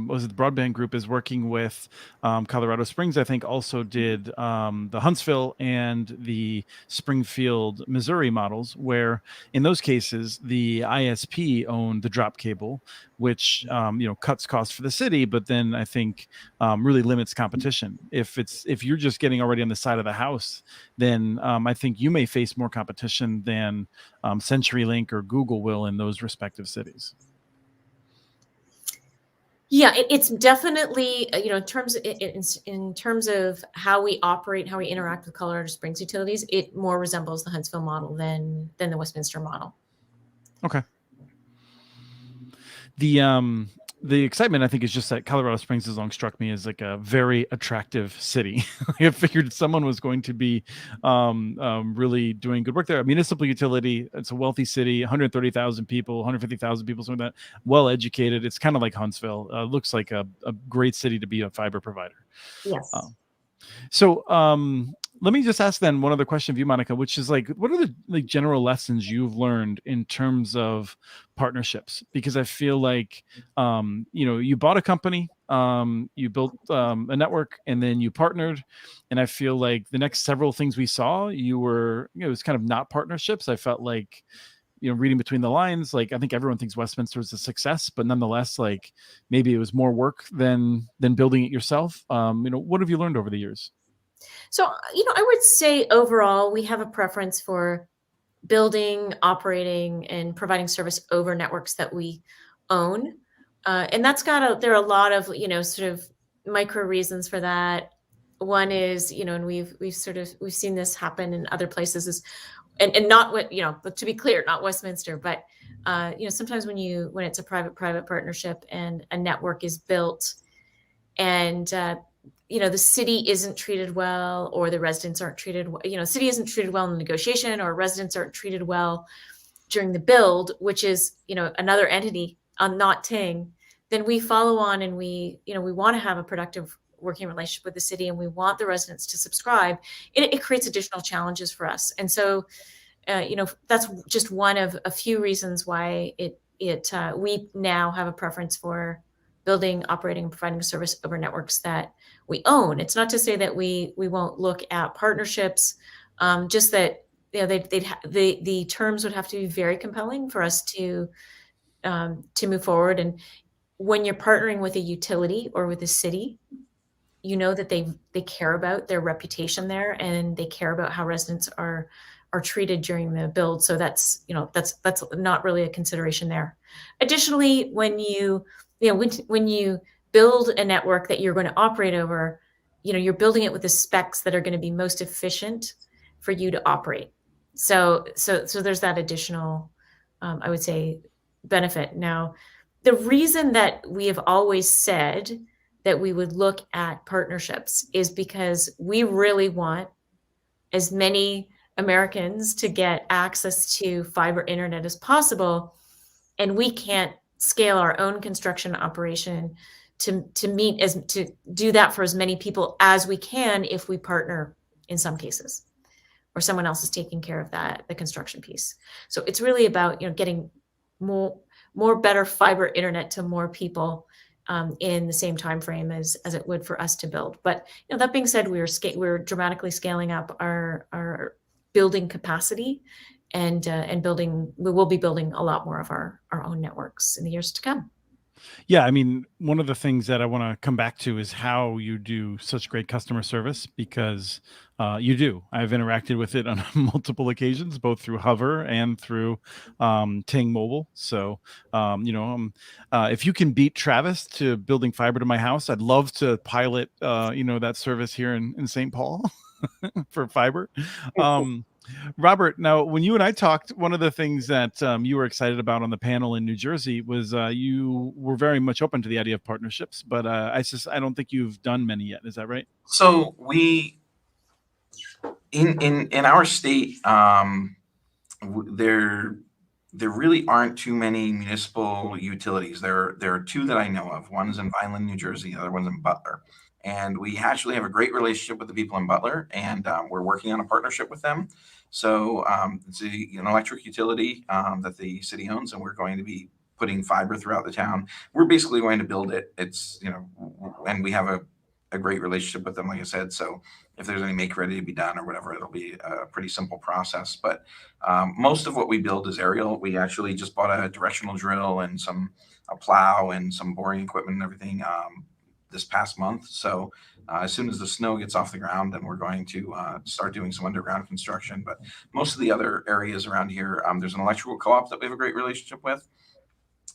was it the broadband group is working with Colorado Springs. I think also did the Huntsville and the Springfield, Missouri models, where in those cases the ISP owned the drop cable, which cuts costs for the city, but then I think really limits competition. If you're just getting already on the side of the house, then I think you may face more competition than CenturyLink or Google will in those respective cities. Yeah, it's definitely in terms of how we operate, how we interact with Colorado Springs Utilities, it more resembles the Huntsville model than the Westminster model. Okay. The excitement, I think, is just that Colorado Springs has long struck me as like a very attractive city. I figured someone was going to be really doing good work there. A municipal utility, it's a wealthy city, 130,000 people, 150,000 people, something like that, well educated. It's kind of like Huntsville. Looks like a great city to be a fiber provider. Yes. Let me just ask then one other question of you, Monica, which is like, what are the general lessons you've learned in terms of partnerships? Because I feel like, you bought a company, you built a network, and then you partnered. And I feel like the next several things we saw, it was kind of not partnerships. I felt like, reading between the lines, like I think everyone thinks Westminster is a success, but nonetheless, like maybe it was more work than building it yourself. What have you learned over the years? So, I would say overall, we have a preference for building, operating, and providing service over networks that we own. And there are a lot of, sort of micro reasons for that. One is, and we've seen this happen in other places, is and not what, but to be clear, not Westminster, but sometimes when it's a private partnership and a network is built and the city isn't treated well, or the residents aren't treated well, city isn't treated well in the negotiation, or residents aren't treated well during the build, which is another entity, not Ting, then we follow on, and we want to have a productive working relationship with the city, and we want the residents to subscribe. It creates additional challenges for us, and so that's just one of a few reasons why we now have a preference for building, operating, and providing service over networks that we own. It's not to say that we won't look at partnerships, just that the terms would have to be very compelling for us to move forward. And when you're partnering with a utility or with a city, that they care about their reputation there, and they care about how residents are treated during the build. So that's not really a consideration there. Additionally, when you build a network that you're going to operate over, you're building it with the specs that are going to be most efficient for you to operate. So there's that additional, I would say, benefit. Now, the reason that we have always said that we would look at partnerships is because we really want as many Americans to get access to fiber internet as possible, and we can't scale our own construction operation to do that for as many people as we can if we partner in some cases, or someone else is taking care of the construction piece. So it's really about getting more better fiber internet to more people in the same time frame as it would for us to build. But that being said, we're dramatically scaling up our building capacity, and we will be building a lot more of our own networks in the years to come. Yeah, I mean, one of the things that I want to come back to is how you do such great customer service, because you do. I've interacted with it on multiple occasions, both through Hover and through Ting Mobile. So, if you can beat Travis to building fiber to my house, I'd love to pilot, that service here in St. Paul for fiber. Robert, now when you and I talked, one of the things that you were excited about on the panel in New Jersey was you were very much open to the idea of partnerships, but I don't think you've done many yet. Is that right? So we in our state, there really aren't too many municipal utilities. There are two that I know of. One's in Vineland, New Jersey. The other one's in Butler. And we actually have a great relationship with the people in Butler, and we're working on a partnership with them. So it's an electric utility that the city owns, and we're going to be putting fiber throughout the town. We're basically going to build it. It's, and we have a great relationship with them, like I said. So if there's any make ready to be done or whatever, it'll be a pretty simple process. But most of what we build is aerial. We actually just bought a directional drill and a plow and some boring equipment and everything this past month. So as soon as the snow gets off the ground, then we're going to start doing some underground construction. But most of the other areas around here, there's an electrical co-op that we have a great relationship with.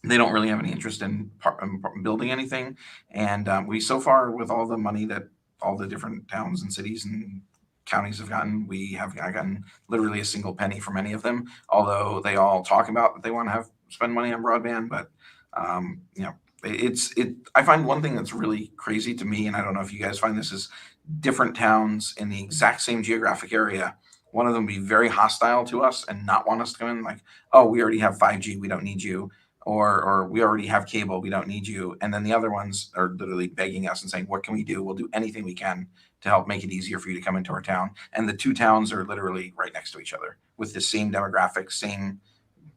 They don't really have any interest in building anything. And we, so far, with all the money that all the different towns and cities and counties have gotten, I gotten literally a single penny from any of them, although they all talk about that they want to spend money on broadband. But I find one thing that's really crazy to me, and I don't know if you guys find this, is different towns in the exact same geographic area. One of them be very hostile to us and not want us to come in, like, oh, we already have 5G, we don't need you, or we already have cable, we don't need you. And then the other ones are literally begging us and saying, what can we do? We'll do anything we can to help make it easier for you to come into our town. And the two towns are literally right next to each other with the same demographics, same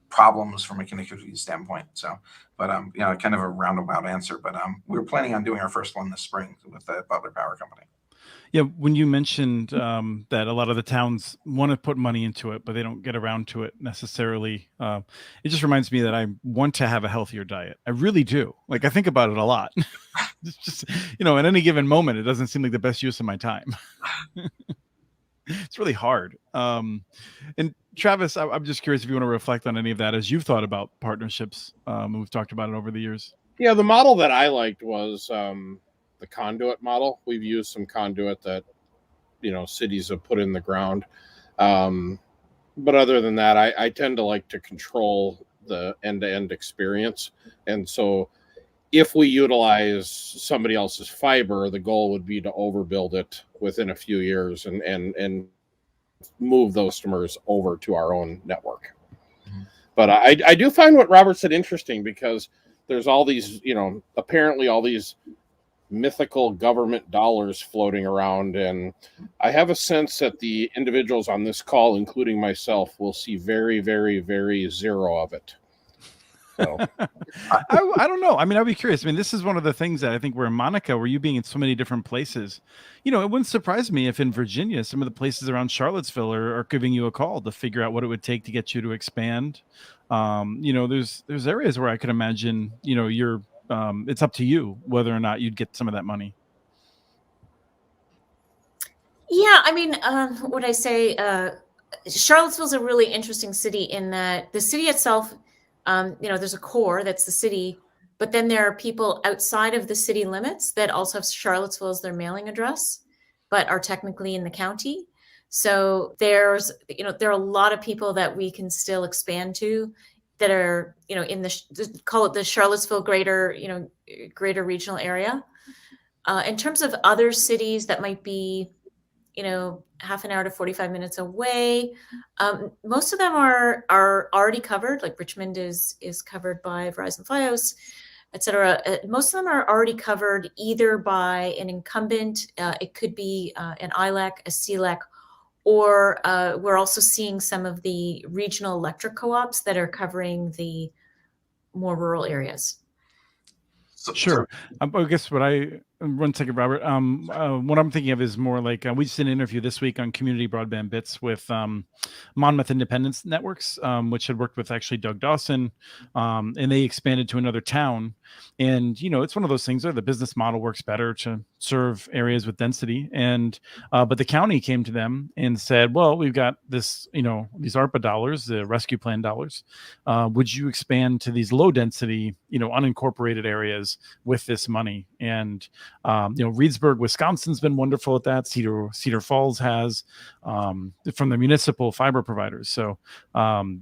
problems from a connectivity standpoint. So, but kind of a roundabout answer, but we're planning on doing our first one this spring with the Butler Power Company. Yeah, when you mentioned that a lot of the towns want to put money into it, but they don't get around to it necessarily, it just reminds me that I want to have a healthier diet. I really do. Like, I think about it a lot. It's just, at any given moment, it doesn't seem like the best use of my time. It's really hard. And Travis, I'm just curious if you want to reflect on any of that as you've thought about partnerships. We've talked about it over the years. Yeah, the model that I liked was the conduit model. We've used some conduit that cities have put in the ground. but other than that, I tend to like to control the end-to-end experience. And so if we utilize somebody else's fiber, the goal would be to overbuild it within a few years and move those customers over to our own network. Mm-hmm. But I do find what Robert said interesting, because there's all these, apparently all these mythical government dollars floating around, and I have a sense that the individuals on this call, including myself, will see very, very, very zero of it. So I don't know. I mean, I'd be curious. I mean, this is one of the things that I think where Monica, where you being in so many different places, it wouldn't surprise me if in Virginia, some of the places around Charlottesville are giving you a call to figure out what it would take to get you to expand. There's areas where I could imagine, you're it's up to you whether or not you'd get some of that money. Yeah, I mean, what I say, Charlottesville's a really interesting city in that the city itself, there's a core that's the city, but then there are people outside of the city limits that also have Charlottesville as their mailing address, but are technically in the county. So there are a lot of people that we can still expand to that are, in call it the Charlottesville greater regional area. In terms of other cities that might be, half an hour to 45 minutes away, most of them are already covered. Like Richmond is covered by Verizon Fios, et cetera. Most of them are already covered either by an incumbent. It could be an ILEC, a CLEC, or we're also seeing some of the regional electric co-ops that are covering the more rural areas. Sure. I guess one second, Robert. What I'm thinking of is more like we just did an interview this week on Community Broadband Bits with Monmouth Independence Networks, which had worked with actually Doug Dawson, and they expanded to another town. And it's one of those things where the business model works better to serve areas with density. And but the county came to them and said, "Well, we've got this, these ARPA dollars, the rescue plan dollars. Would you expand to these low density, unincorporated areas with this money?" And Reedsburg, Wisconsin's been wonderful at that. Cedar Falls has from the municipal fiber providers. So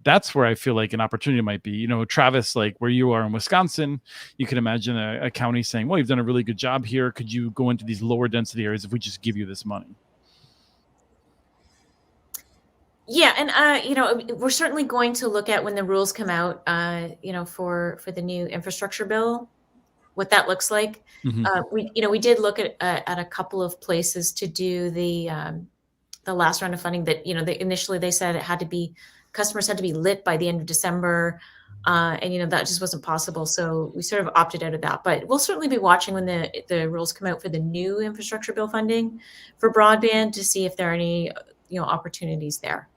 that's where I feel like an opportunity might be. Travis, like where you are in Wisconsin, you can imagine a county saying, "Well, you've done a really good job here. Could you go into these lower density areas if we just give you this money?" Yeah, and we're certainly going to look at when the rules come out, for the new infrastructure bill, what that looks like. Mm-hmm. We did look at a couple of places to do the last round of funding that, initially they said customers had to be lit by the end of December. And, that just wasn't possible. So we sort of opted out of that, but we'll certainly be watching when the rules come out for the new infrastructure bill funding for broadband to see if there are any, opportunities there.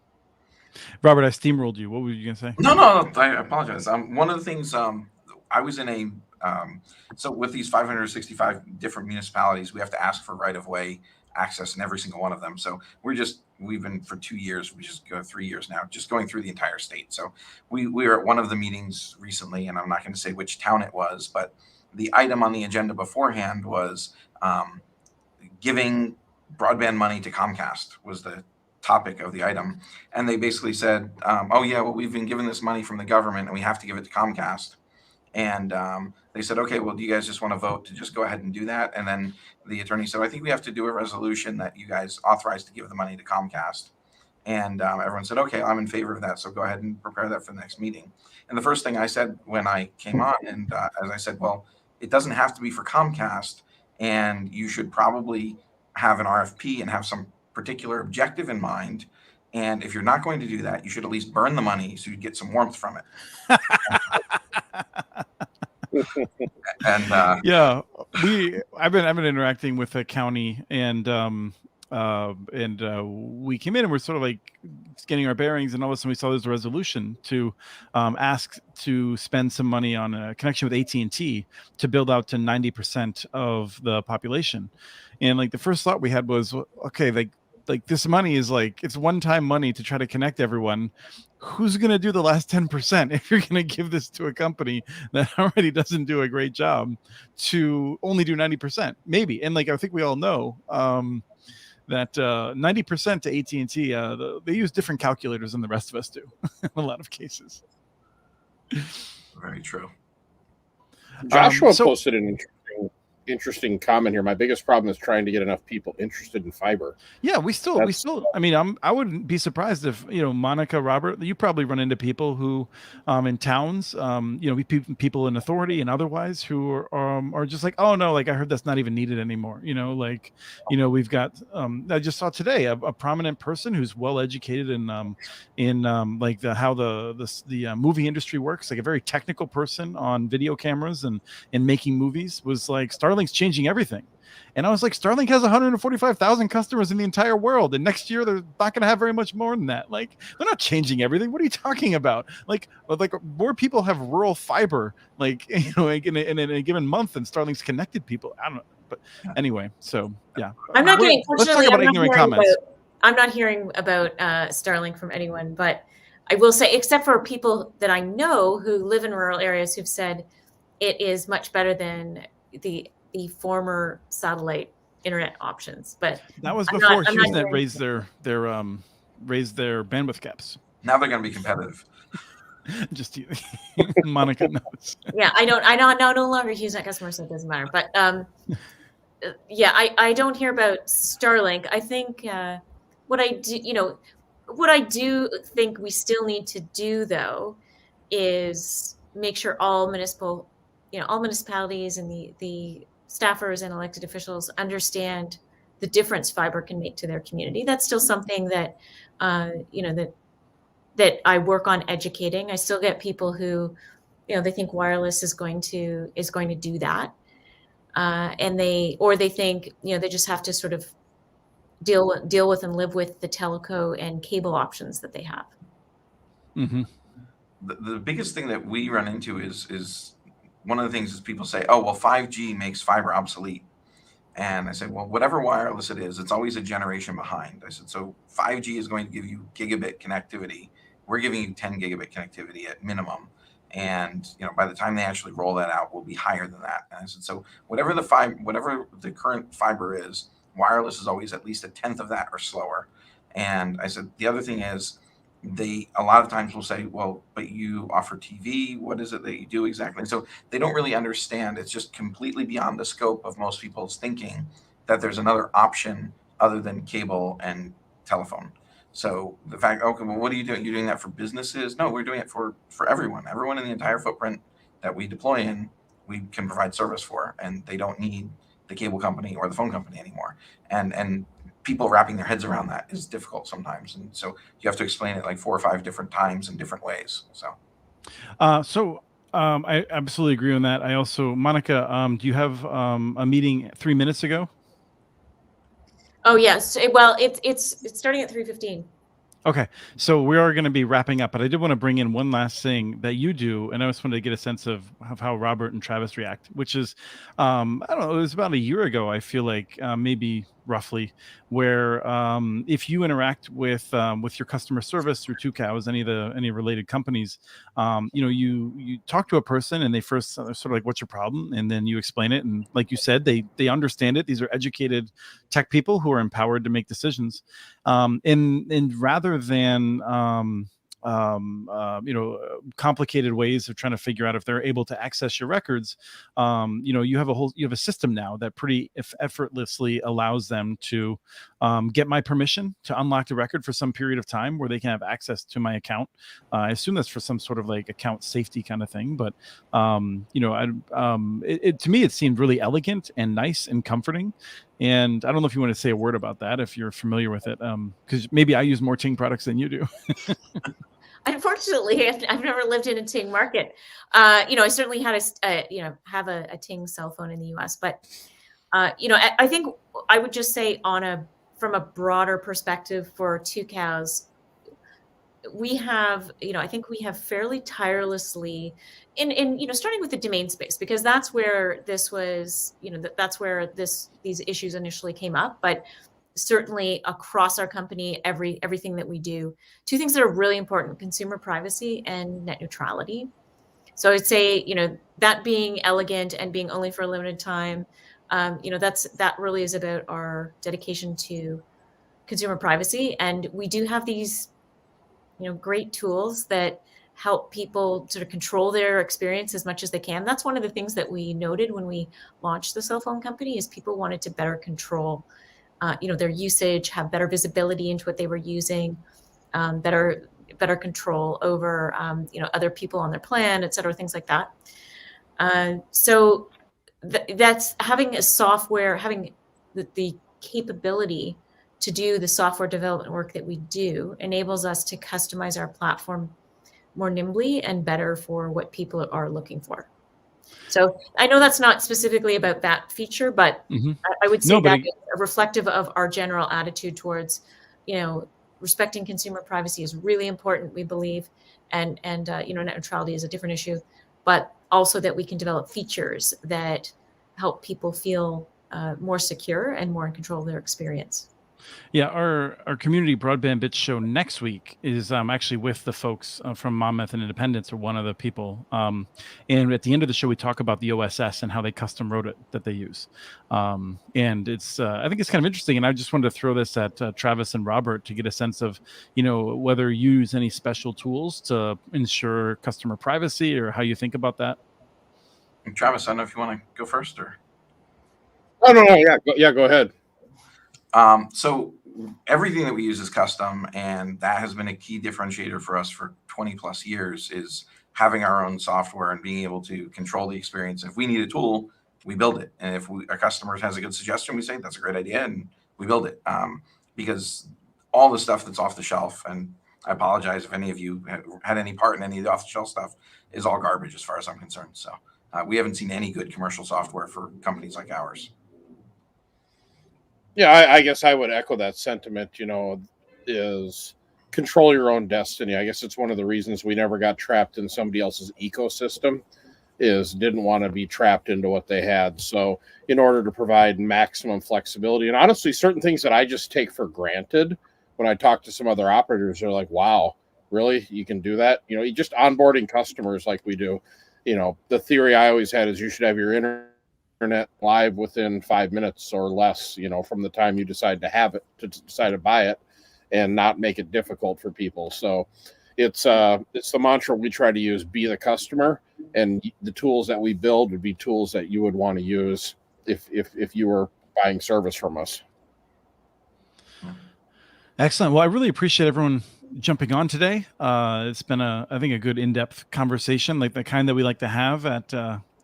Robert, I steamrolled you. What were you going to say? No, I apologize. One of the things I was in so with these 565 different municipalities, we have to ask for right-of-way access in every single one of them. So we've been for 2 years, we just go 3 years now, just going through the entire state. So we were at one of the meetings recently, and I'm not going to say which town it was, but the item on the agenda beforehand was giving broadband money to Comcast was the topic of the item. And they basically said, oh yeah, well, we've been given this money from the government and we have to give it to Comcast. And they said, okay, well, do you guys just want to vote to just go ahead and do that? And then the attorney said, I think we have to do a resolution that you guys authorize to give the money to Comcast. And everyone said, okay, I'm in favor of that. So go ahead and prepare that for the next meeting. And the first thing I said when I came on, and as I said, well, it doesn't have to be for Comcast, and you should probably have an RFP and have some particular objective in mind. And if you're not going to do that, you should at least burn the money so you get some warmth from it. And yeah, I've been interacting with the county, and we came in and we're sort of like getting our bearings, and all of a sudden we saw there's a resolution to ask to spend some money on a connection with AT&T to build out to 90% of the population. And like the first thought we had was, okay, like this money is like, it's one-time money to try to connect everyone. Who's going to do the last 10% if you're going to give this to a company that already doesn't do a great job to only do 90%? Maybe. And like, I think we all know that 90% to AT&T, they use different calculators than the rest of us do in a lot of cases. Very true. Joshua posted an interesting comment here. My biggest problem is trying to get enough people interested in fiber. Yeah, we still. I mean, I wouldn't be surprised if, Monica, Robert, you probably run into people who, in towns, people in authority and otherwise who are just like, oh no, like I heard that's not even needed anymore. We've got. I just saw today a prominent person who's well educated in like how the movie industry works, like a very technical person on video cameras and making movies, was like, Starlink's changing everything. And I was like, Starlink has 145,000 customers in the entire world, and next year they're not going to have very much more than that. Like, they're not changing everything. What are you talking about? Like more people have rural fiber, like in a given month than Starlink's connected people. I don't know, but anyway, so yeah. I'm not getting. Let's talk about ignorant comments. I'm not hearing about Starlink from anyone, but I will say, except for people that I know who live in rural areas who've said it is much better than the former satellite internet options. But that was before HughesNet raised their bandwidth caps. Now they're going to be competitive. Just Monica knows. Yeah, I no longer HughesNet customer, so it doesn't matter. But yeah, I don't hear about Starlink. I think what I do think we still need to do, though, is make sure all municipalities and the staffers and elected officials understand the difference fiber can make to their community. That's still something that that I work on educating. I still get people who, they think wireless is going to do that, and they think they just have to sort of deal with and live with the teleco and cable options that they have. Mm-hmm. The biggest thing that we run into is one of the things is people say, oh, well, 5G makes fiber obsolete. And I said, well, whatever wireless it is, it's always a generation behind. I said, so 5G is going to give you gigabit connectivity. We're giving you 10 gigabit connectivity at minimum. And, by the time they actually roll that out, we'll be higher than that. And I said, so whatever the current fiber is, wireless is always at least a tenth of that or slower. And I said, the other thing is, they a lot of times will say, well, but you offer TV. What is it that you do exactly? And so they don't really understand. It's just completely beyond the scope of most people's thinking that there's another option other than cable and telephone. So the fact, okay, well, what are you doing? You're doing that for businesses? No, we're doing it for everyone. Everyone in the entire footprint that we deploy in, we can provide service for, and they don't need the cable company or the phone company anymore. And people wrapping their heads around that is difficult sometimes. And so you have to explain it like 4 or 5 different times in different ways. So I absolutely agree on that. I also, Monica, do you have a meeting 3 minutes ago? Oh, yes. Well, it's starting at 3:15. Okay, so we are going to be wrapping up, but I did want to bring in one last thing that you do, and I just wanted to get a sense of how Robert and Travis react, which is, I don't know, it was about a year ago, I feel like, maybe roughly, where if you interact with your customer service through Two Cows, any related companies, you talk to a person and they first sort of like, what's your problem? And then you explain it, and like you said, they understand it. These are educated tech people who are empowered to make decisions, and rather than complicated ways of trying to figure out if they're able to access your records, you have a system now that pretty effortlessly allows them to get my permission to unlock the record for some period of time where they can have access to my account. I assume that's for some sort of like account safety kind of thing, but to me it seemed really elegant and nice and comforting. And I don't know if you want to say a word about that, if you're familiar with it, because maybe I use more Ting products than you do. Unfortunately, I've never lived in a Ting market. I certainly had have a Ting cell phone in the U.S., but I think I would just say from a broader perspective for Two Cows, we have, I think we have fairly tirelessly in starting with the domain space, because that's where this was, that's where these issues initially came up. But certainly across our company, everything that we do, 2 things that are really important: consumer privacy and net neutrality. So I'd say, that being elegant and being only for a limited time, that really is about our dedication to consumer privacy. And we do have these, great tools that help people sort of control their experience as much as they can. That's one of the things that we noted when we launched the cell phone company, is people wanted to better control, their usage, have better visibility into what they were using, better control over, other people on their plan, et cetera, things like that. So that's having a software, having the capability to do the software development work that we do enables us to customize our platform more nimbly and better for what people are looking for. So I know that's not specifically about that feature, but I would say that is reflective of our general attitude towards, respecting consumer privacy is really important, we believe, and net neutrality is a different issue, but also that we can develop features that help people feel more secure and more in control of their experience. Yeah, our community broadband bits show next week is actually with the folks from Monmouth and Independence, or one of the people. And at the end of the show, we talk about the OSS and how they custom wrote it that they use. And it's I think it's kind of interesting. And I just wanted to throw this at Travis and Robert to get a sense of, whether you use any special tools to ensure customer privacy, or how you think about that. Travis, I don't know if you want to go first or. Oh, no. Yeah, go ahead. So everything that we use is custom, and that has been a key differentiator for us for 20 plus years, is having our own software and being able to control the experience. If we need a tool, we build it. And if our customer has a good suggestion, we say, that's a great idea, and we build it. Because all the stuff that's off the shelf, and I apologize if any of you had any part in any of the off the shelf stuff, is all garbage as far as I'm concerned. So we haven't seen any good commercial software for companies like ours. Yeah, I guess I would echo that sentiment, is control your own destiny. I guess it's one of the reasons we never got trapped in somebody else's ecosystem, is didn't want to be trapped into what they had. So in order to provide maximum flexibility, and honestly, certain things that I just take for granted, when I talk to some other operators, they're like, wow, really? You can do that? You just onboarding customers like we do. The theory I always had is you should have your internet live within 5 minutes or less, from the time you decide to have it, to decide to buy it, and not make it difficult for people. So it's the mantra we try to use: be the customer, and the tools that we build would be tools that you would want to use if you were buying service from us. Excellent. Well, I really appreciate everyone jumping on today. It's been I think a good in-depth conversation, like the kind that we like to have at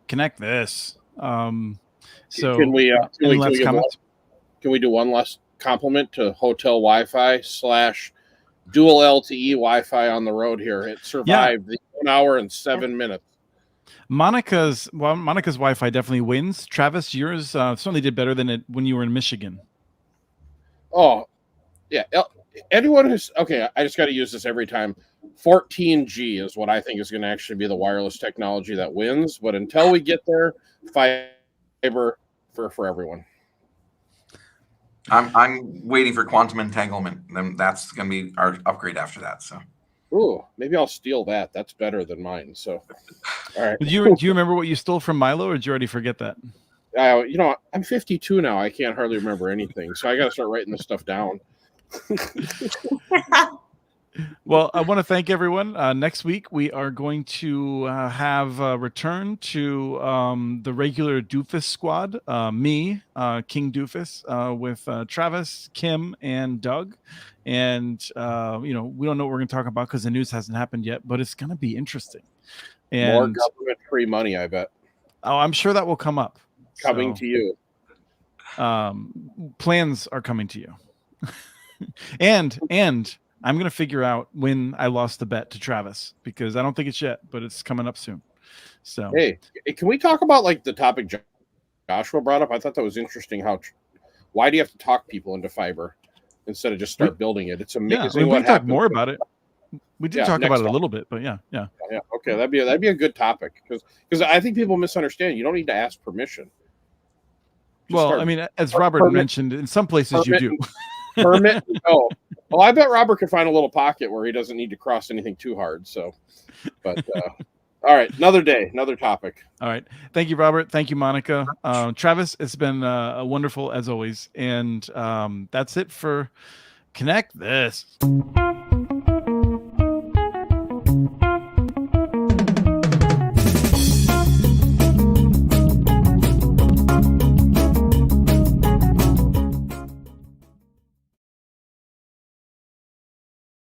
Connect This. So can we do one last compliment to Hotel Wi-Fi / dual LTE Wi-Fi on the road here? It survived the 1 hour and 7 minutes. Monica's Wi-Fi definitely wins. Travis, yours certainly did better than it when you were in Michigan. Oh, yeah. Anyone who's okay, I just got to use this every time. 14G is what I think is going to actually be the wireless technology that wins. But until we get there, fiber for everyone. I'm waiting for quantum entanglement. Then that's going to be our upgrade after that. So. Ooh, maybe I'll steal that. That's better than mine. So, all right. Do you remember what you stole from Milo, or did you already forget that? I'm 52 now. I can't hardly remember anything. So I got to start writing this stuff down. Well, I want to thank everyone. Next week, we are going to have a return to the regular Doofus squad. Me, King Doofus, with Travis, Kim, and Doug. And, we don't know what we're going to talk about because the news hasn't happened yet, but it's going to be interesting. And more government-free money, I bet. Oh, I'm sure that will come up. Coming to you. Plans are coming to you. and I'm going to figure out when I lost the bet to Travis, because I don't think it's yet, but it's coming up soon. So, hey, can we talk about like the topic Joshua brought up? I thought that was interesting. Why do you have to talk people into fiber instead of just start building it? It's amazing. Yeah, we can talk more about it. We did talk about it a little bit, but yeah. Okay, that'd be a good topic, because I think people misunderstand. You don't need to ask permission. Well, I mean, as Robert mentioned, in some places you do. Permit? No. Well, I bet Robert could find a little pocket where he doesn't need to cross anything too hard. So, but all right, another day, another topic. All right, thank you, Robert. Thank you, Monica. Travis, it's been wonderful as always, and that's it for Connect this.